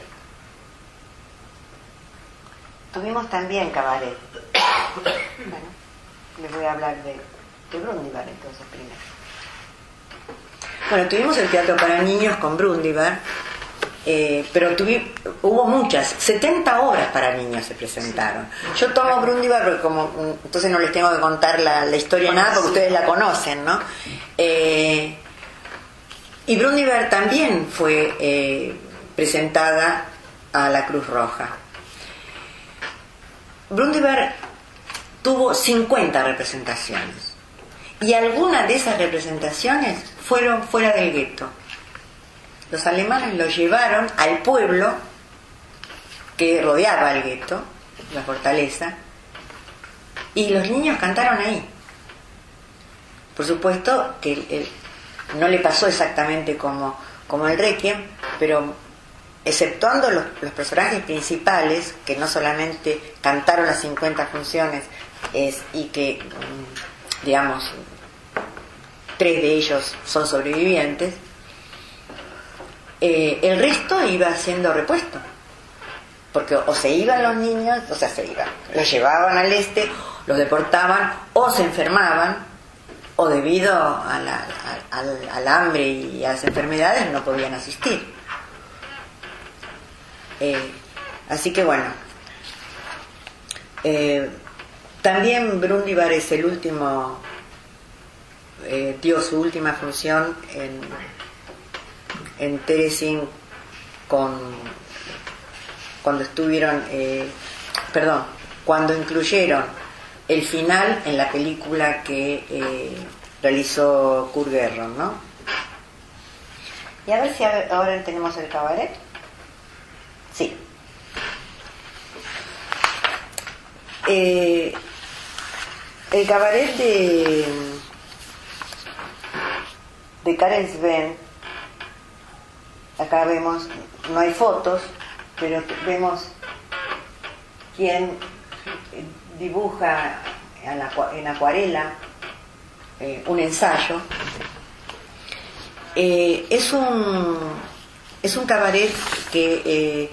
Tuvimos también cabaret. Bueno, les voy a hablar de Brundibar entonces primero. Bueno, tuvimos el teatro para niños con Brundibar, pero hubo muchas, 70 obras para niños se presentaron. Yo tomo Brundibar porque como entonces no les tengo que contar la historia nada porque ustedes la conocen, ¿no? Y Brundibar también fue presentada a la Cruz Roja. Brundibar tuvo 50 representaciones y algunas de esas representaciones fueron fuera del gueto. Los alemanes lo llevaron al pueblo que rodeaba el gueto, la fortaleza, y los niños cantaron ahí. Por supuesto que no le pasó exactamente como el Requiem, pero exceptuando los personajes principales, que no solamente cantaron las 50 funciones y que, digamos, 3 de ellos son sobrevivientes, el resto iba siendo repuesto, porque o se iban los niños, los llevaban al este, los deportaban, o se enfermaban, o debido al hambre y a las enfermedades no podían asistir. Así que bueno, también Brundibar es el último, dio su última función en Teresin cuando incluyeron el final en la película que realizó Kurt Gerron, ¿no? Y a ver si ahora tenemos el cabaret. Sí. El cabaret de Karen Sven, acá vemos, no hay fotos, pero vemos quien dibuja en acuarela un ensayo. Es un cabaret que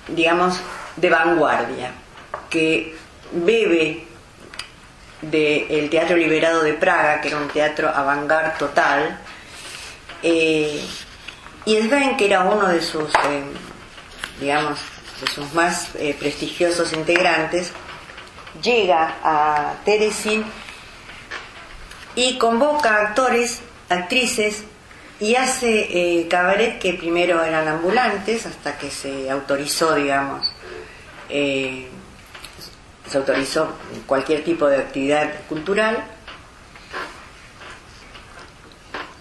digamos de vanguardia, que bebe del Teatro Liberado de Praga, que era un teatro avant-garde total, y Sven, que era uno de sus digamos de sus más prestigiosos integrantes, llega a Teresin y convoca actores, actrices, y hace cabaret que primero eran ambulantes hasta que se autorizó, digamos, se autorizó cualquier tipo de actividad cultural,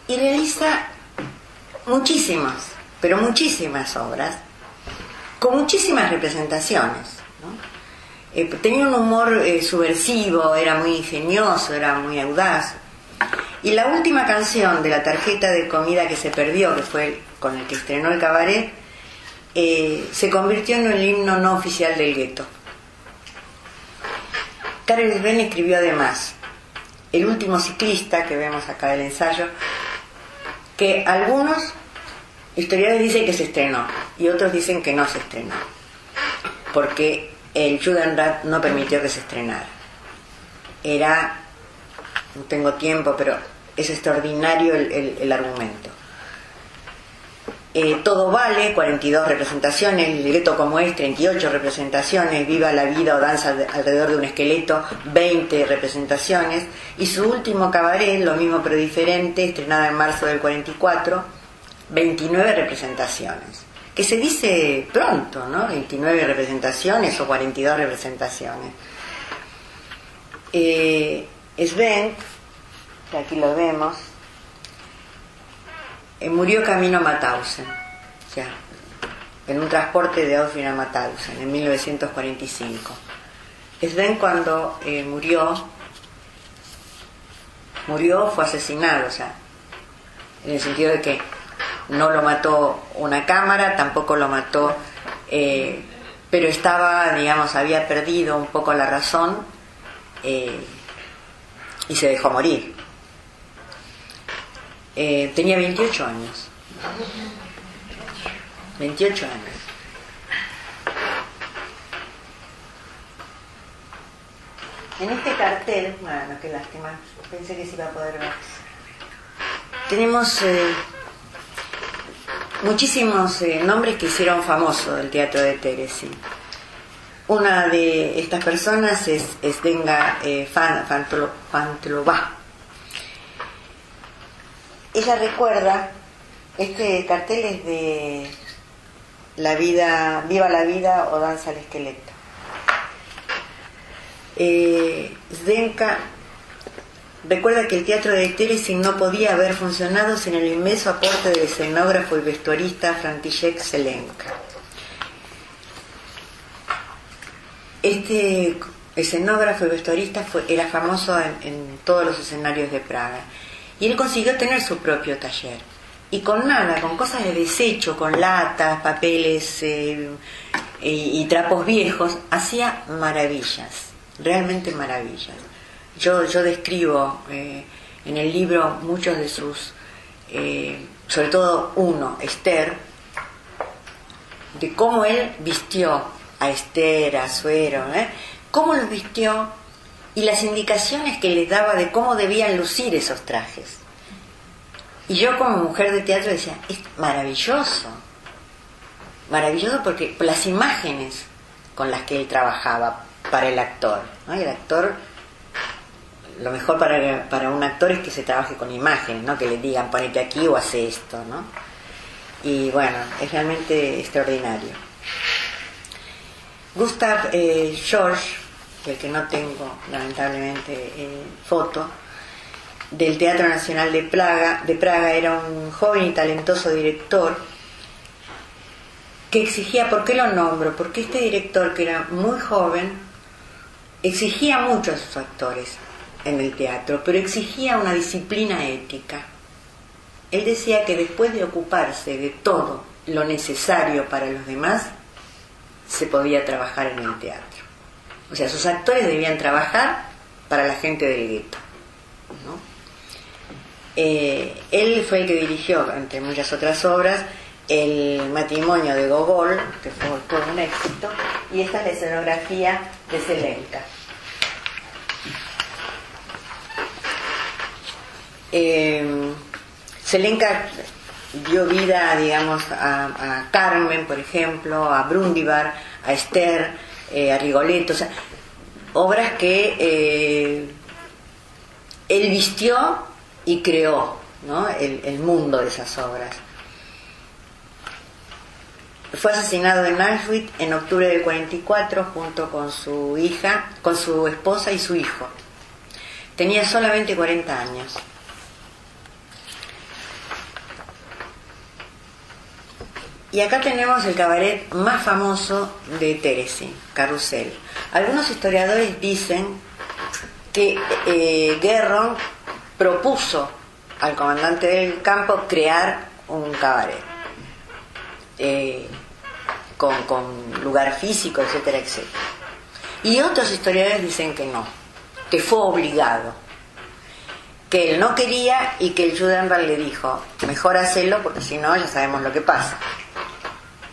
y realiza muchísimas, pero muchísimas obras con muchísimas representaciones, ¿no? Tenía un humor subversivo, era muy ingenioso, era muy audaz. Y la última canción de la tarjeta de comida que se perdió, que fue con el que estrenó el cabaret, se convirtió en el himno no oficial del gueto. Karen Sven escribió además El último ciclista, que vemos acá del ensayo, que algunos Historiadores dicen que se estrenó y otros dicen que no se estrenó, porque el Judenrat no permitió que se estrenara. No tengo tiempo, pero es extraordinario el argumento. Todo vale, 42 representaciones, el libreto como es, 38 representaciones, Viva la vida o danza alrededor de un esqueleto, 20 representaciones, y su último cabaret, lo mismo pero diferente, estrenada en marzo del 44, 29 representaciones, que se dice pronto, ¿no? 29 representaciones o 42 representaciones. Sven, que aquí lo vemos, murió camino a Mauthausen, o sea, en un transporte de Auschwitz a Mauthausen en 1945. Sven cuando murió, fue asesinado, o sea, en el sentido de que no lo mató una cámara, tampoco lo mató, pero estaba, digamos, había perdido un poco la razón y se dejó morir. Tenía 28 años. 28 años. En este cartel, bueno, qué lástima, pensé que se iba a poder ver. Tenemos muchísimos nombres que hicieron famoso el teatro de Terezín. Una de estas personas es Zdenka Fantlová. Ella recuerda, este cartel es de La vida, Viva la vida o danza al esqueleto. Zdenka recuerda que el teatro de Terezín no podía haber funcionado sin el inmenso aporte del escenógrafo y vestuarista František Zelenka. Este escenógrafo y vestuarista era famoso en todos los escenarios de Praga. Y él consiguió tener su propio taller. Y con nada, con cosas de desecho, con latas, papeles y trapos viejos, hacía maravillas, realmente maravillas. Yo describo en el libro muchos de sus, sobre todo uno, Esther, de cómo él vistió a Esther, a Suero, cómo los vistió y las indicaciones que les daba de cómo debían lucir esos trajes. Y yo como mujer de teatro decía, es maravilloso, maravilloso porque las imágenes con las que él trabajaba para el actor, ¿no? Y el actor, lo mejor para un actor es que se trabaje con imágenes, no que le digan ponete aquí o hace esto, ¿no? Y bueno, es realmente extraordinario. Gustav George, del que no tengo lamentablemente foto, del Teatro Nacional de Praga, era un joven y talentoso director que exigía, ¿por qué lo nombro? Porque este director, que era muy joven, exigía mucho a sus actores en el teatro, pero exigía una disciplina ética. Él decía que después de ocuparse de todo lo necesario para los demás, se podía trabajar en el teatro. O sea, sus actores debían trabajar para la gente del gueto, ¿no? Él fue el que dirigió, entre muchas otras obras, El matrimonio de Gogol, que fue todo un éxito, y esta es la escenografía de Zelenka. Zelenka dio vida, digamos, a Carmen, por ejemplo, a Brundibar, a Esther, a Rigoletto, o sea, obras que él vistió y creó, ¿no? el mundo de esas obras. Fue asesinado en Auschwitz en octubre del 44 junto con su hija, con su esposa y su hijo. Tenía solamente 40 años. Y acá tenemos el cabaret más famoso de Terezín, Carrusel. Algunos historiadores dicen que Gerron propuso al comandante del campo crear un cabaret con lugar físico, etcétera, etcétera. Y otros historiadores dicen que no, que fue obligado. que él no quería y que el Judenrat le dijo, mejor hacelo porque si no ya sabemos lo que pasa.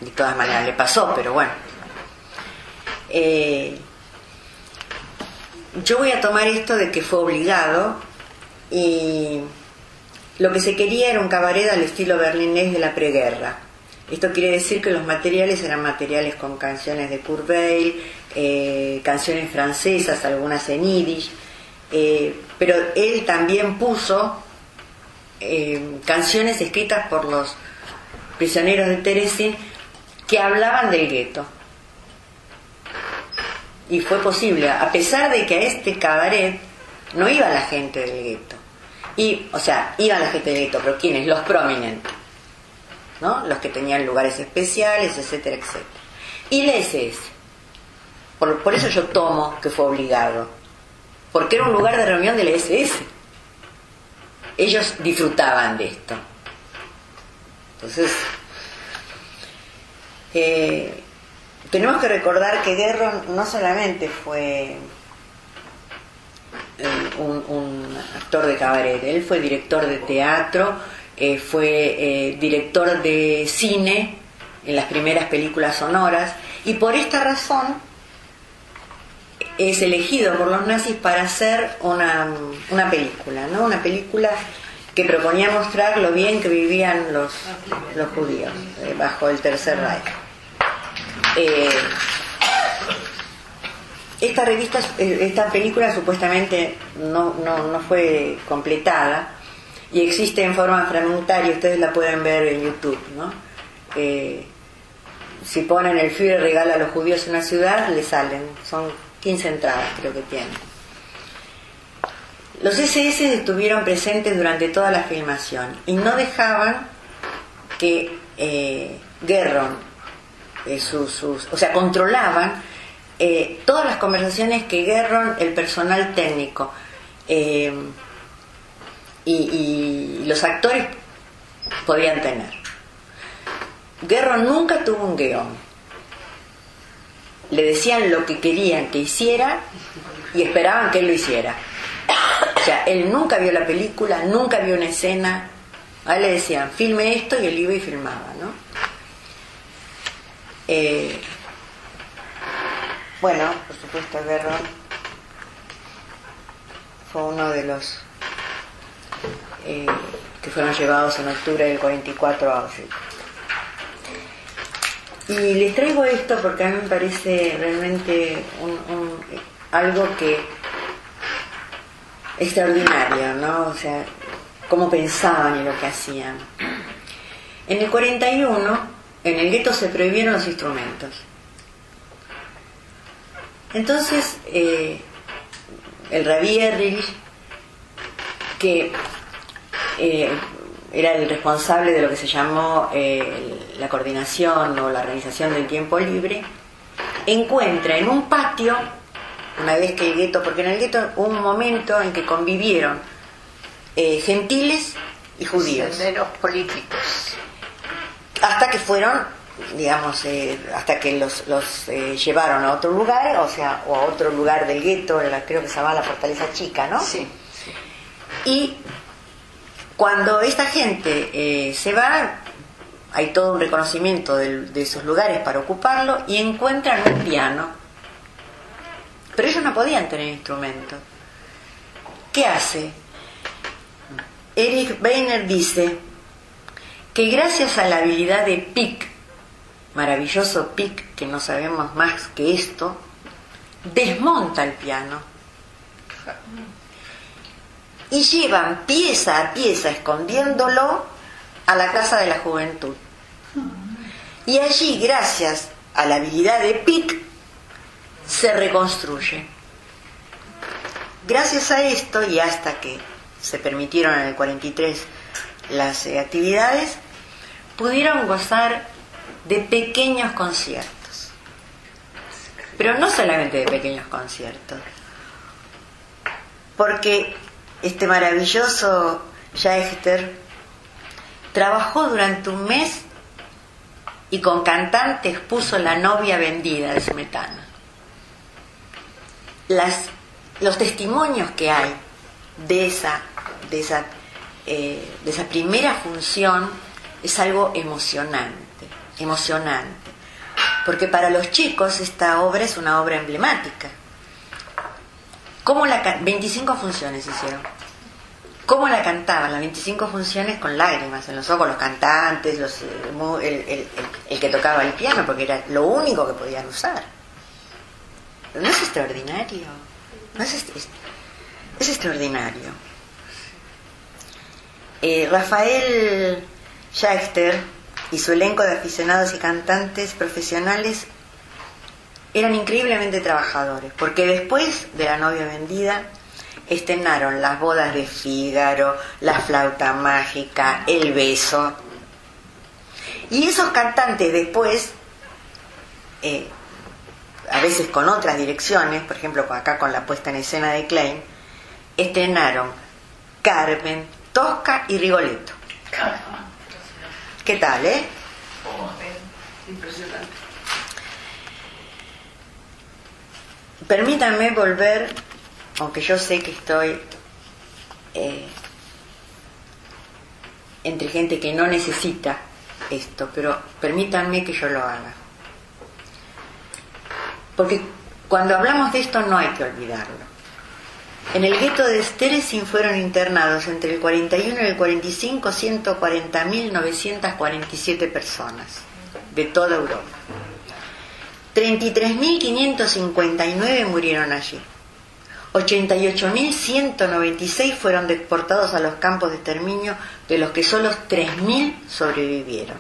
De todas maneras le pasó, pero bueno. Yo voy a tomar esto de que fue obligado, y lo que se quería era un cabaret al estilo berlinés de la preguerra. Esto quiere decir que los materiales eran materiales con canciones de Kurt Weill, canciones francesas, algunas en yiddish, pero él también puso canciones escritas por los prisioneros de Terezín que hablaban del gueto. Y fue posible, a pesar de que a este cabaret no iba la gente del gueto. O sea, iba la gente del gueto, pero ¿quiénes? Los prominentes, ¿no? Los que tenían lugares especiales, etcétera, etcétera. Y la SS. Por eso yo tomo que fue obligado. Porque era un lugar de reunión de la SS. Ellos disfrutaban de esto. Entonces, tenemos que recordar que Gerron no solamente fue un actor de cabaret, él fue director de teatro, fue director de cine en las primeras películas sonoras, y por esta razón es elegido por los nazis para hacer una película, ¿no? Una película que proponía mostrar lo bien que vivían los judíos bajo el Tercer Reich. Esta película supuestamente no fue completada y existe en forma fragmentaria, ustedes la pueden ver en YouTube, ¿no? Si ponen el Führer regala a los judíos en una ciudad, le salen, son 15 entradas creo que tienen. Los SS estuvieron presentes durante toda la filmación y no dejaban que Gerron, o sea, controlaban todas las conversaciones que Gerron, el personal técnico y los actores podían tener. Gerron nunca tuvo un guión. Le decían lo que querían que hiciera y esperaban que él lo hiciera. O sea, él nunca vio la película, nunca vio una escena. A él le decían, filme esto, y él iba y filmaba, ¿no? Bueno, por supuesto, Gerron fue uno de los que fueron llevados en octubre del 44 a Auschwitz. Y les traigo esto porque a mí me parece realmente algo que extraordinario, ¿no? O sea, cómo pensaban y lo que hacían. En el 41, en el gueto se prohibieron los instrumentos. Entonces, el Rabbi Ehrlich, que era el responsable de lo que se llamó la coordinación o la organización del tiempo libre, encuentra en un patio, una vez que el gueto, porque en el gueto hubo un momento en que convivieron gentiles y judíos, Senderos políticos, hasta que fueron, digamos, hasta que los llevaron a otro lugar, o sea, o a otro lugar del gueto, creo que se llamaba la Fortaleza Chica, ¿no? Sí. Y cuando esta gente se va, hay todo un reconocimiento de esos lugares para ocuparlo, y encuentran un piano. Pero ellos no podían tener instrumentos. ¿Qué hace? Erich Weiner dice que gracias a la habilidad de Pick, maravilloso Pick, que no sabemos más que esto, desmonta el piano y llevan pieza a pieza, escondiéndolo, a la Casa de la Juventud. Y allí, gracias a la habilidad de Pick, se reconstruye. Gracias a esto, y hasta que se permitieron en el 43 las actividades, pudieron gozar de pequeños conciertos. Pero no solamente de pequeños conciertos, porque este maravilloso Schechter trabajó durante un mes y con cantantes puso La novia vendida de Smetana. Los testimonios que hay de esa de esa primera función es algo emocionante, porque para los chicos esta obra es una obra emblemática. 25 funciones hicieron. ¿Cómo la cantaban? Las 25 funciones con lágrimas en los ojos, los cantantes, el que tocaba el piano, porque era lo único que podían usar. ¿No es extraordinario? ¿No es extraordinario? Rafael Schachter y su elenco de aficionados y cantantes profesionales eran increíblemente trabajadores, porque después de La novia vendida estrenaron Las bodas de Fígaro, La flauta mágica, El beso. Y esos cantantes después, a veces con otras direcciones, por ejemplo acá con la puesta en escena de Klein, estrenaron Carmen, Tosca y Rigoletto. ¿Qué tal, Impresionante. Permítanme volver, aunque yo sé que estoy entre gente que no necesita esto, pero permítanme que yo lo haga. Porque cuando hablamos de esto no hay que olvidarlo. En el gueto de Stettin fueron internados entre el 41 y el 45 140.947 personas de toda Europa. 33.559 murieron allí. 88.196 fueron deportados a los campos de exterminio, de los que solo 3.000 sobrevivieron.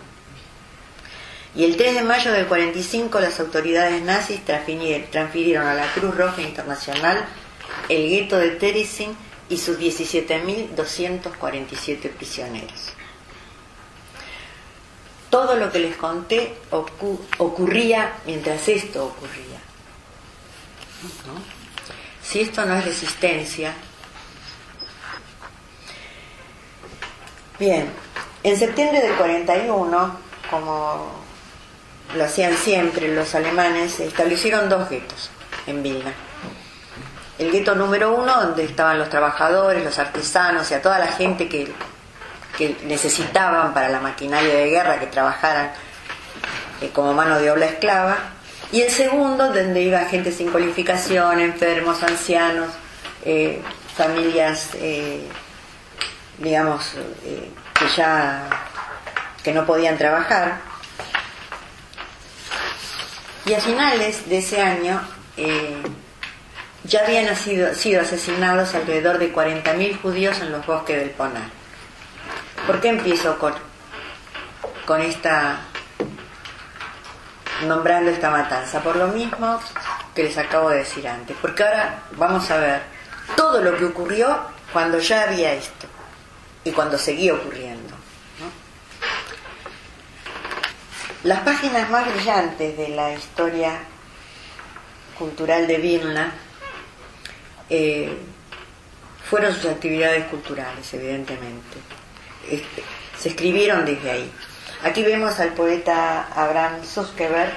Y el 3 de mayo del 45 las autoridades nazis transfirieron a la Cruz Roja Internacional el gueto de Terezín y sus 17.247 prisioneros. Todo lo que les conté ocurría mientras esto ocurría. ¿No? Si esto no es resistencia. Bien, en septiembre del 41, como lo hacían siempre los alemanes, establecieron 2 guetos en Vilna. El gueto número 1, donde estaban los trabajadores, los artesanos y a toda la gente que necesitaban para la maquinaria de guerra que trabajaran como mano de obra esclava. Y el segundo, donde iba gente sin cualificación, enfermos, ancianos, familias, que no podían trabajar. Y a finales de ese año ya habían sido asesinados alrededor de 40.000 judíos en los bosques del Ponar. ¿Por qué empiezo con nombrando esta matanza? Por lo mismo que les acabo de decir antes, porque ahora vamos a ver todo lo que ocurrió cuando ya había esto y cuando seguía ocurriendo, ¿no? Las páginas más brillantes de la historia cultural de Vilna fueron sus actividades culturales, evidentemente. Se escribieron desde ahí. Aquí vemos al poeta Abraham Suskeberg,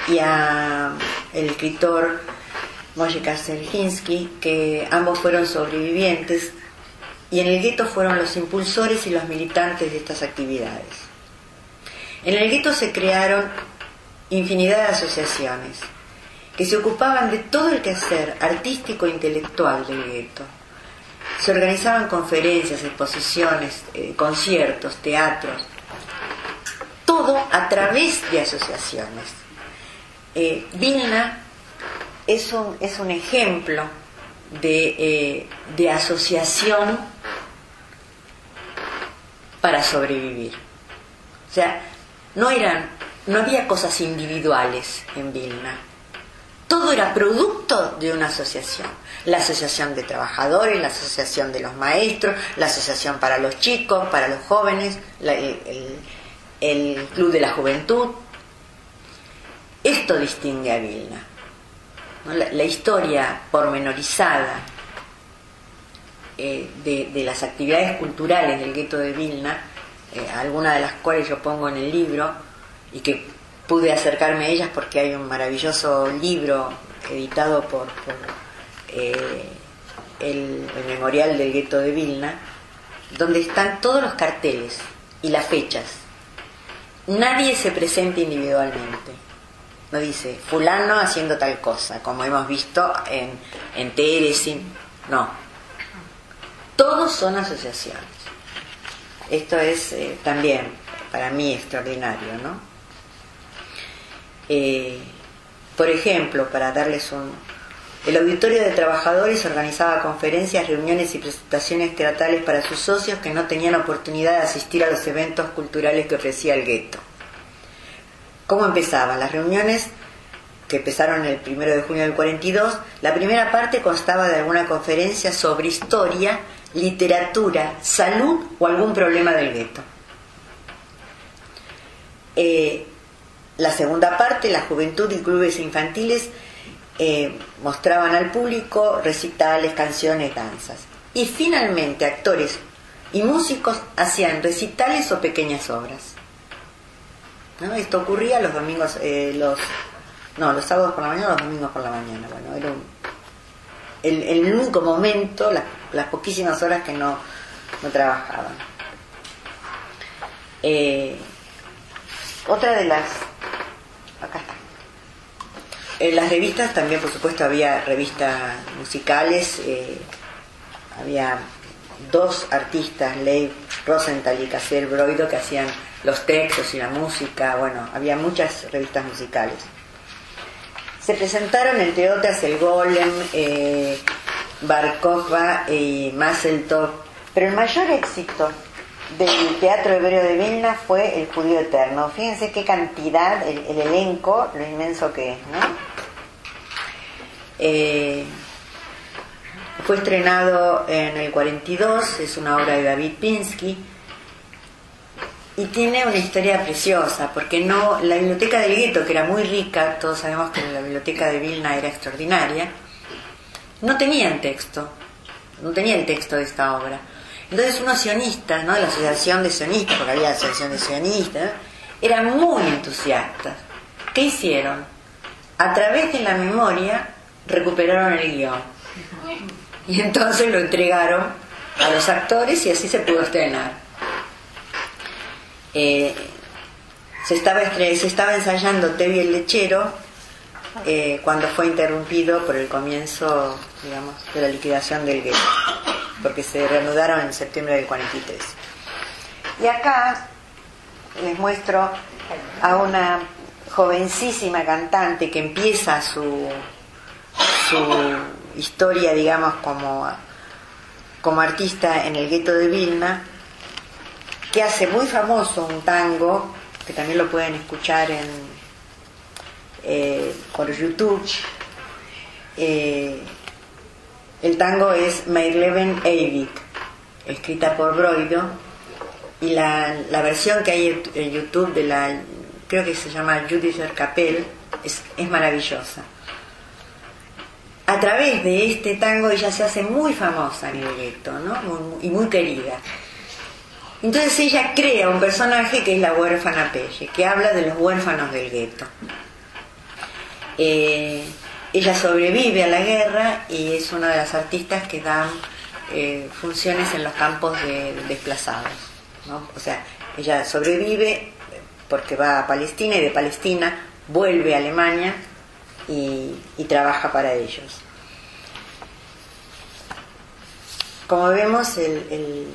y al escritor Moshe Kastelhinsky, que ambos fueron sobrevivientes, y en el gueto fueron los impulsores y los militantes de estas actividades. En el gueto se crearon infinidad de asociaciones que se ocupaban de todo el quehacer artístico e intelectual del gueto. Se organizaban conferencias, exposiciones, conciertos, teatros, todo a través de asociaciones. Vilna es un ejemplo de asociación para sobrevivir. O sea, no había cosas individuales en Vilna. Todo era producto de una asociación. La asociación de trabajadores, la asociación de los maestros, la asociación para los chicos, para los jóvenes, el club de la juventud. Esto distingue a Vilna, ¿no? La historia pormenorizada de las actividades culturales del gueto de Vilna, algunas de las cuales yo pongo en el libro y que pude acercarme a ellas porque hay un maravilloso libro editado por el memorial del gueto de Vilna, donde están todos los carteles y las fechas. Nadie se presenta individualmente. No dice fulano haciendo tal cosa, como hemos visto en Terezin. No. Todos son asociaciones. Esto es también para mí extraordinario, ¿no? Por ejemplo, para darles el Auditorio de Trabajadores organizaba conferencias, reuniones y presentaciones teatrales para sus socios que no tenían oportunidad de asistir a los eventos culturales que ofrecía el gueto. ¿Cómo empezaban? Las reuniones, que empezaron el 1 de junio del 42, la primera parte constaba de alguna conferencia sobre historia, literatura, salud o algún problema del gueto. La segunda parte, la juventud y clubes infantiles mostraban al público recitales, canciones, danzas. Y finalmente actores y músicos hacían recitales o pequeñas obras, ¿no? Esto ocurría los domingos, los sábados por la mañana o los domingos por la mañana. Bueno, era el único momento, las poquísimas horas que no trabajaban. Otra de las... Acá está. En las revistas también, por supuesto, había revistas musicales. Había dos artistas, Leif Rosenthal y Cassiel Broido, que hacían los textos y la música. Bueno, había muchas revistas musicales. Se presentaron en Teotas, el Golem, Barkova y Mazeltov, pero el mayor éxito del Teatro Hebreo de Vilna fue El Judío Eterno. Fíjense qué cantidad, el elenco, lo inmenso que es, ¿no? Fue estrenado en el 42, es una obra de David Pinsky y tiene una historia preciosa, porque la biblioteca del gueto, que era muy rica, todos sabemos que la biblioteca de Vilna era extraordinaria, no tenía el texto de esta obra. Entonces unos sionistas, ¿no?, de la asociación de sionistas, porque había asociación de sionistas, ¿no?, eran muy entusiastas. ¿Qué hicieron? A través de la memoria recuperaron el guión y entonces lo entregaron a los actores y así se pudo estrenar. Se estaba ensayando Tevi el Lechero cuando fue interrumpido por el comienzo, digamos, de la liquidación del gueto, porque se reanudaron en septiembre del 43. Y acá les muestro a una jovencísima cantante que empieza su historia, digamos, como artista en el gueto de Vilna, que hace muy famoso un tango, que también lo pueden escuchar por YouTube. El tango es Mein Leben ewig, escrita por Broido, y la versión que hay en YouTube creo que se llama Judither Kapell, es maravillosa. A través de este tango ella se hace muy famosa en el gueto, ¿no? Y muy querida. Entonces ella crea un personaje que es la huérfana Pelle, que habla de los huérfanos del gueto. Ella sobrevive a la guerra y es una de las artistas que dan funciones en los campos de desplazados, ¿no? O sea, ella sobrevive porque va a Palestina y de Palestina vuelve a Alemania y trabaja para ellos. Como vemos, el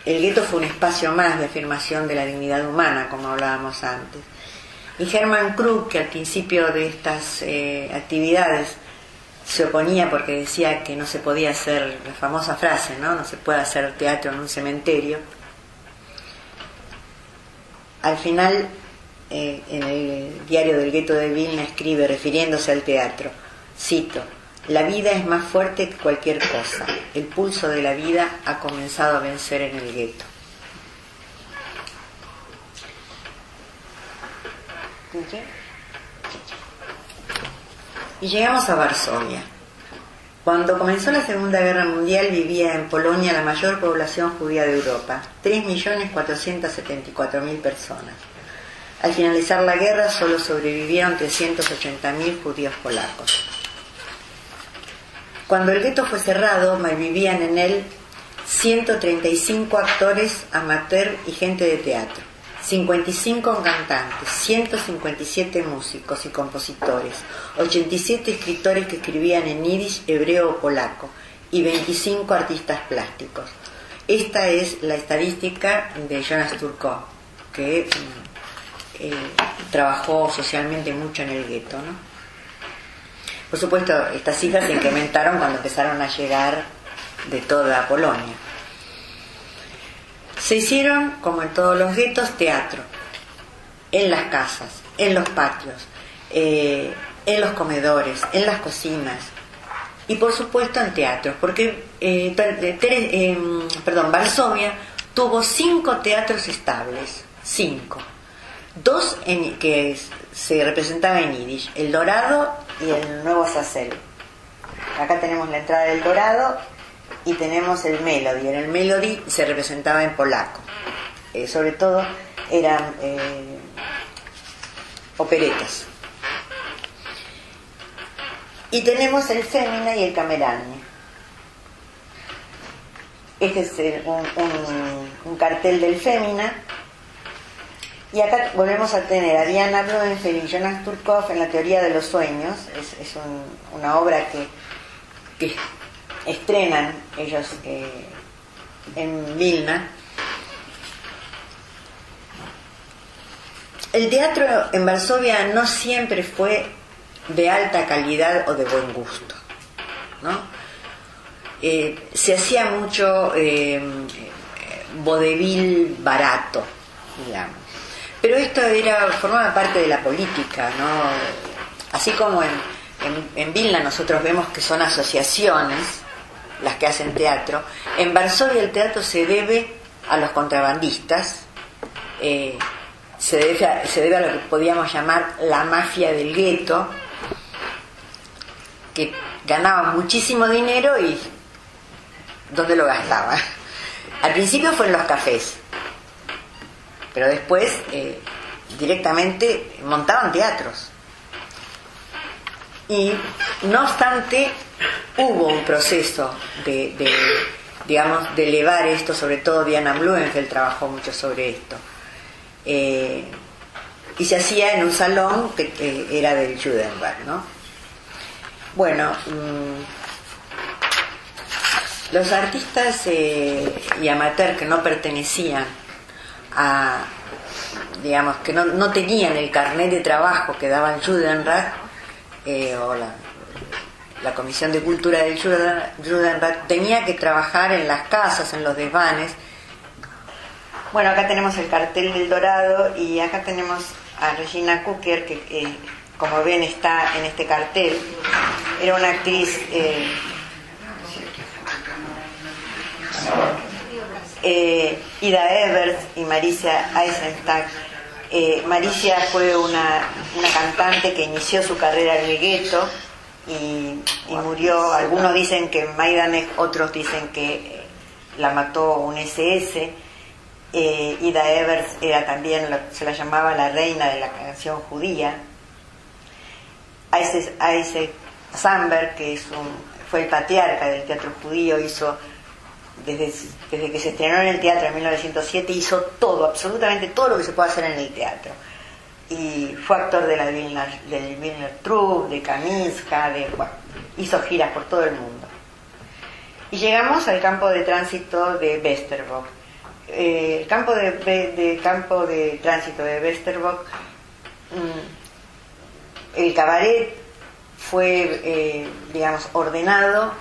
gueto fue un espacio más de afirmación de la dignidad humana, como hablábamos antes. Y Hermann Krug, que al principio de estas actividades se oponía porque decía que no se podía hacer, la famosa frase, no se puede hacer teatro en un cementerio, al final en el diario del gueto de Vilna escribe, refiriéndose al teatro, cito: la vida es más fuerte que cualquier cosa, el pulso de la vida ha comenzado a vencer en el gueto. Y llegamos a Varsovia. Cuando comenzó la Segunda Guerra Mundial vivía en Polonia la mayor población judía de Europa, 3.474.000 personas. Al finalizar la guerra solo sobrevivieron 380.000 judíos polacos. Cuando el gueto fue cerrado, vivían en él 135 actores amateur y gente de teatro, 55 cantantes, 157 músicos y compositores, 87 escritores que escribían en yiddish, hebreo o polaco y 25 artistas plásticos. Esta es la estadística de Jonas Turco, que trabajó socialmente mucho en el gueto, ¿no? Por supuesto, estas cifras se incrementaron cuando empezaron a llegar de toda Polonia. Se hicieron, como en todos los guetos, teatro, en las casas, en los patios, en los comedores, en las cocinas y por supuesto en teatros, porque Varsovia tuvo 5 teatros estables, 5. 2 que se representaban en yiddish, el Dorado y el Nuevo Sacel. Acá tenemos la entrada del Dorado y tenemos el Melody. En el Melody se representaba en polaco. Sobre todo eran operetas. Y tenemos el Femina y el Cameranie. Este es un cartel del Femina. Y acá volvemos a tener a Diana Blumenfeld y Jonas Turkov en la teoría de los sueños. Es una obra que estrenan ellos en Vilna. El teatro en Varsovia no siempre fue de alta calidad o de buen gusto, ¿no? Se hacía mucho vodevil barato, digamos. Pero esto formaba parte de la política, ¿no? Así como en Vilna nosotros vemos que son asociaciones las que hacen teatro, en Varsovia el teatro se debe a los contrabandistas, se debe a lo que podíamos llamar la mafia del gueto, que ganaba muchísimo dinero y ¿dónde lo gastaba? Al principio fue en los cafés, pero después directamente montaban teatros. Y no obstante hubo un proceso de elevar esto, sobre todo Diana Blumenfeld trabajó mucho sobre esto, y se hacía en un salón que era del Judenreich, ¿no? Bueno, los artistas y amateurs que no pertenecían a, digamos, que no tenían el carnet de trabajo que daba el Judenreich o la Comisión de Cultura del Judenreich, tenía que trabajar en las casas, en los desvanes. Bueno, acá tenemos el cartel del Dorado y acá tenemos a Regina Kucker, que como ven está en este cartel. Era una actriz Ida Evers y Marcia Eisenstadt. Marcia fue una cantante que inició su carrera en el gueto y murió. Algunos dicen que Majdanek, otros dicen que la mató un SS. Ida Evers era también, se la llamaba la reina de la canción judía. Isaac Sandberg, que fue el patriarca del teatro judío, hizo desde que se estrenó en el teatro en 1907, hizo todo, absolutamente todo lo que se puede hacer en el teatro. Y fue actor del Wiener Troupe, de Kaminska, hizo giras por todo el mundo. Y llegamos al campo de tránsito de Westerbork. El campo de tránsito de Westerbork, el cabaret fue, ordenado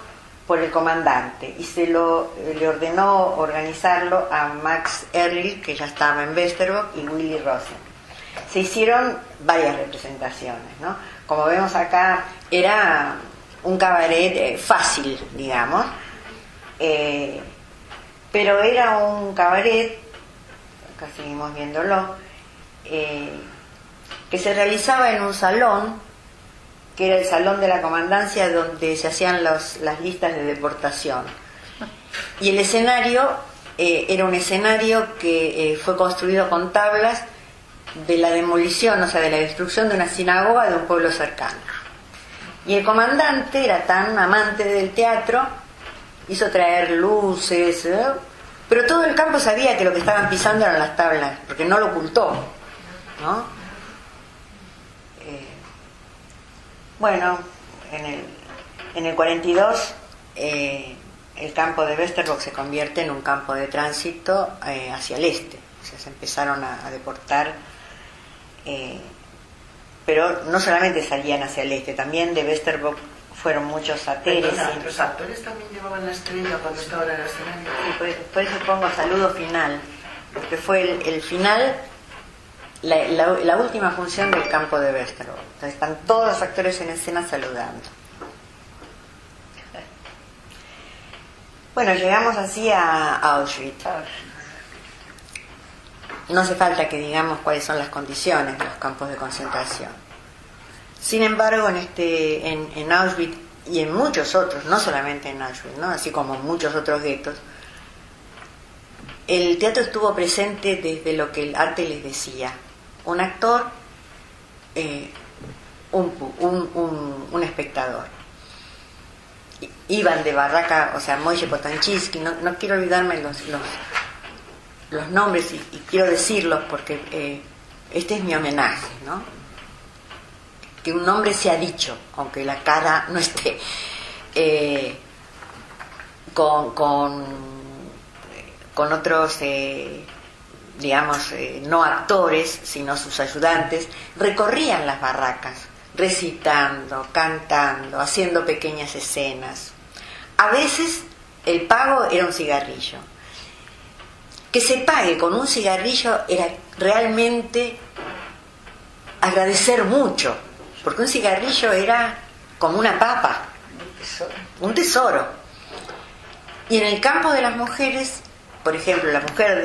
por el comandante y le ordenó organizarlo a Max Ehrlich, que ya estaba en Westerbork, y Willy Rosen. Se hicieron varias representaciones, ¿no? Como vemos acá, era un cabaret fácil, digamos, pero era un cabaret, acá seguimos viéndolo, que se realizaba en un salón, que era el salón de la comandancia, donde se hacían las listas de deportación. Y el escenario era un escenario que fue construido con tablas de la demolición, o sea, de la destrucción de una sinagoga de un pueblo cercano. Y el comandante era tan amante del teatro, hizo traer luces, pero todo el campo sabía que lo que estaban pisando eran las tablas, porque no lo ocultó, ¿no? Bueno, en el 42 el campo de Westerbork se convierte en un campo de tránsito hacia el este. O sea, se empezaron a deportar, pero no solamente salían hacia el este, también de Westerbork fueron muchos satéres. Los actores también llevaban la estrella cuando estaban en el escenario. Sí, por eso pongo saludo final, porque fue el final, la última función del campo de Westerbork. Entonces están todos los actores en escena saludando. Bueno, llegamos así a Auschwitz. No hace falta que digamos cuáles son las condiciones de los campos de concentración. Sin embargo, en Auschwitz y en muchos otros, no solamente en Auschwitz, ¿no? Así como en muchos otros guetos, el teatro estuvo presente desde lo que el arte les decía. Un actor, un espectador. Iban de barraca, o sea, Moishe Potanchinsky, no quiero olvidarme los nombres y quiero decirlos porque este es mi homenaje, ¿no? Que un nombre sea dicho, aunque la cara no esté, con otros, digamos, no actores, sino sus ayudantes, recorrían las barracas, recitando, cantando, haciendo pequeñas escenas. A veces el pago era un cigarrillo. Que se pague con un cigarrillo era realmente agradecer mucho, porque un cigarrillo era como una papa, un tesoro. Y en el campo de las mujeres, por ejemplo, la mujer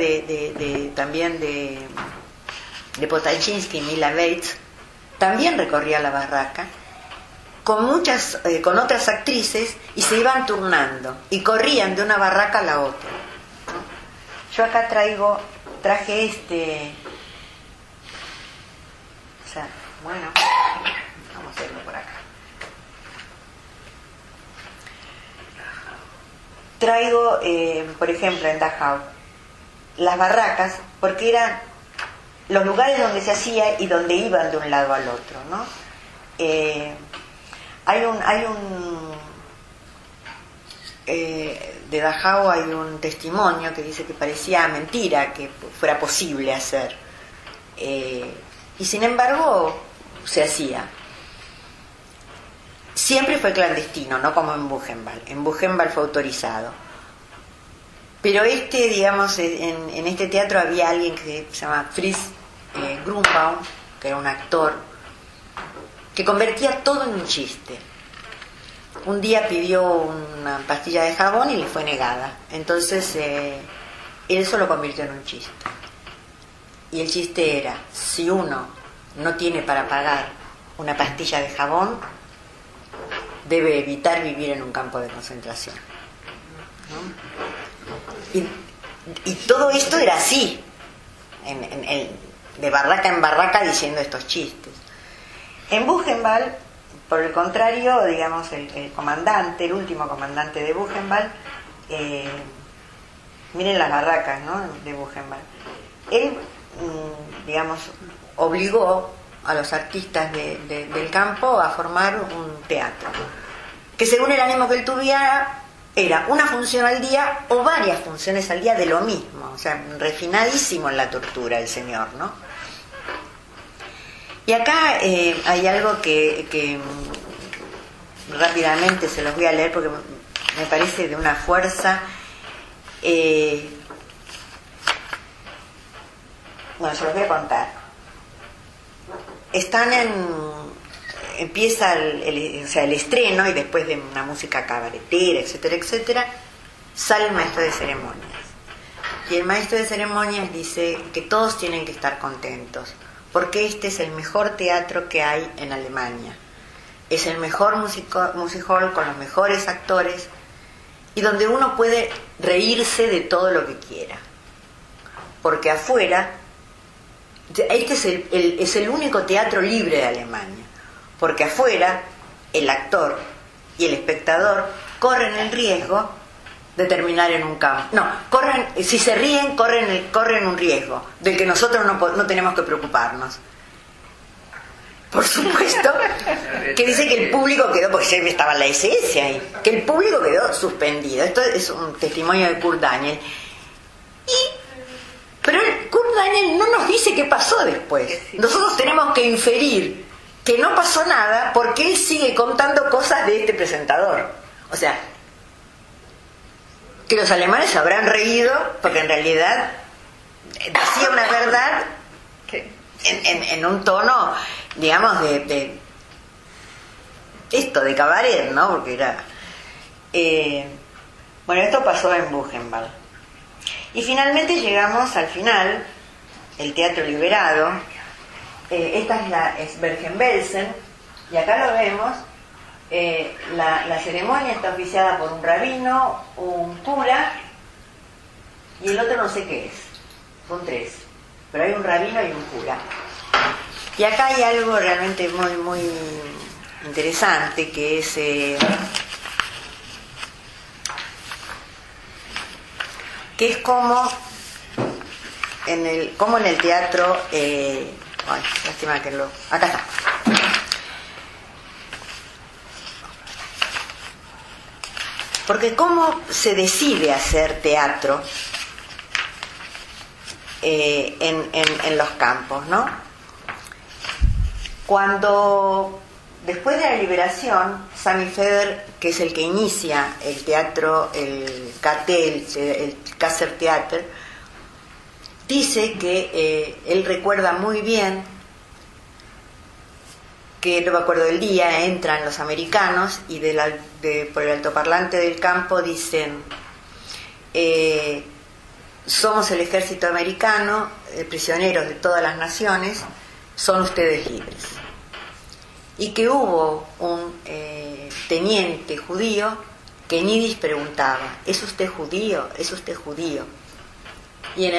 también de Potanchinsky, Mila Bates, también recorría la barraca con otras actrices y se iban turnando y corrían de una barraca a la otra. Yo acá traje o sea, bueno, vamos a hacerlo por acá. Traigo, por ejemplo, en Dachau, las barracas, porque eran los lugares donde se hacía y donde iban de un lado al otro, ¿no? De Dachau hay un testimonio que dice que parecía mentira que fuera posible hacer, y sin embargo se hacía. Siempre fue clandestino, no como en Buchenwald. En Buchenwald fue autorizado. Pero digamos, en este teatro había alguien que se llama Fritz Grunbaum, que era un actor, que convertía todo en un chiste. Un día pidió una pastilla de jabón y le fue negada. Entonces, eso lo convirtió en un chiste. Y el chiste era, si uno no tiene para pagar una pastilla de jabón, debe evitar vivir en un campo de concentración, ¿no? Y todo esto era así, de barraca en barraca diciendo estos chistes. En Buchenwald, por el contrario, digamos, el comandante, el último comandante de Buchenwald, miren las barracas, ¿no?, de Buchenwald. Él, digamos, obligó a los artistas del campo a formar un teatro, que según el ánimo que él tuviera, era una función al día o varias funciones al día de lo mismo. O sea, refinadísimo en la tortura el señor, ¿no? Y acá hay algo que rápidamente se los voy a leer porque me parece de una fuerza. Bueno, se los voy a contar. Empieza el estreno, y después de una música cabaretera, etcétera, etcétera, sale el maestro de ceremonias. Y el maestro de ceremonias dice que todos tienen que estar contentos, porque este es el mejor teatro que hay en Alemania. Es el mejor music hall con los mejores actores y donde uno puede reírse de todo lo que quiera. Porque afuera, este es el único teatro libre de Alemania, porque afuera el actor y el espectador corren el riesgo de terminar en un campo. No, si se ríen, corren un riesgo del que nosotros no tenemos que preocuparnos. Por supuesto, que dice que el público quedó, porque siempre estaba la SS ahí, que el público quedó suspendido. Esto es un testimonio de Kurt Daniel. Pero Kurt Daniel no nos dice qué pasó después. Nosotros tenemos que inferir que no pasó nada porque él sigue contando cosas de este presentador. O sea, que los alemanes se habrán reído porque en realidad decía una verdad en un tono, digamos, de cabaret, ¿no? Porque era... bueno, esto pasó en Buchenwald. Y finalmente llegamos al final, el teatro liberado. Esta es Bergen-Belsen, y acá lo vemos. La ceremonia está oficiada por un rabino, un cura, y el otro no sé qué es. Son tres, pero hay un rabino y un cura. Y acá hay algo realmente muy, muy interesante, que es como en el teatro, lástima que acá está. Porque cómo se decide hacer teatro en los campos, ¿no? Cuando, después de la liberación, Sami Feder, que es el que inicia el teatro, el Kassertheater, dice que él recuerda muy bien que, no me acuerdo del día, entran los americanos y por el altoparlante del campo dicen: somos el ejército americano, prisioneros de todas las naciones, son ustedes libres. Y que hubo un teniente judío que en yiddish preguntaba: ¿es usted judío? ¿Es usted judío? Y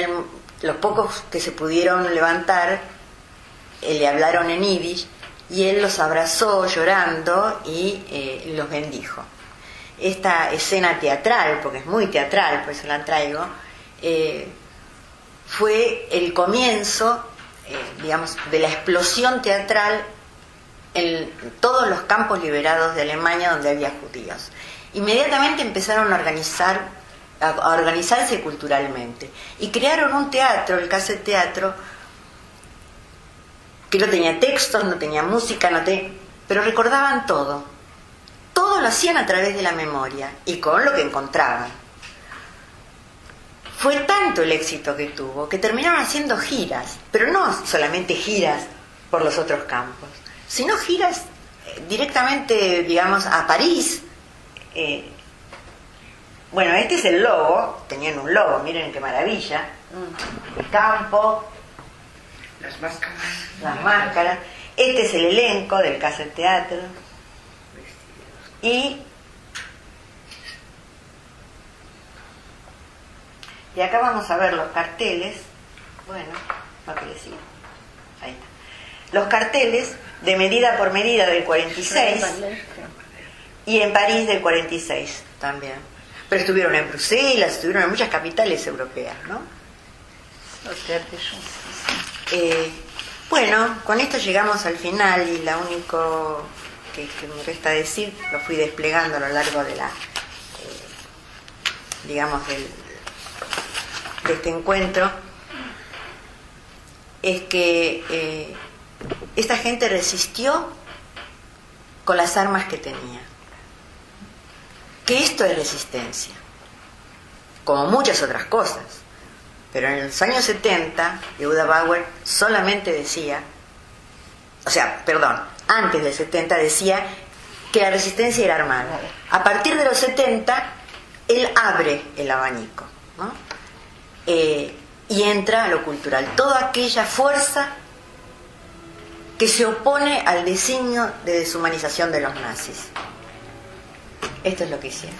los pocos que se pudieron levantar le hablaron en yiddish, y él los abrazó llorando y los bendijo. Esta escena teatral, porque es muy teatral, por eso la traigo, fue el comienzo, digamos, de la explosión teatral en todos los campos liberados de Alemania donde había judíos. Inmediatamente empezaron a organizarse culturalmente y crearon un teatro, el Kassertheater, que no tenía textos, no tenía música, pero recordaban todo lo hacían a través de la memoria y con lo que encontraban. Fue tanto el éxito que tuvo que terminaron haciendo giras, pero no solamente giras por los otros campos, sino giras directamente, digamos, a París. Bueno, este es el logo, tenían un logo, miren qué maravilla, el campo, las máscaras. Este es el elenco del Kassertheater. Y acá vamos a ver los carteles. Bueno, no quiere decir. Ahí está. Los carteles de Medida por Medida del 46 y en París del 46 también. Pero estuvieron en Bruselas, estuvieron en muchas capitales europeas, ¿no? Bueno, con esto llegamos al final y lo único que me resta decir, lo fui desplegando a lo largo de digamos, de este encuentro, es que esta gente resistió con las armas que tenía. Que esto es resistencia, como muchas otras cosas. Pero en los años 70, Yehuda Bauer solamente decía, antes del 70 decía que la resistencia era armada. A partir de los 70, él abre el abanico, ¿no? Y entra a lo cultural, toda aquella fuerza que se opone al designio de deshumanización de los nazis. Esto es lo que hicieron.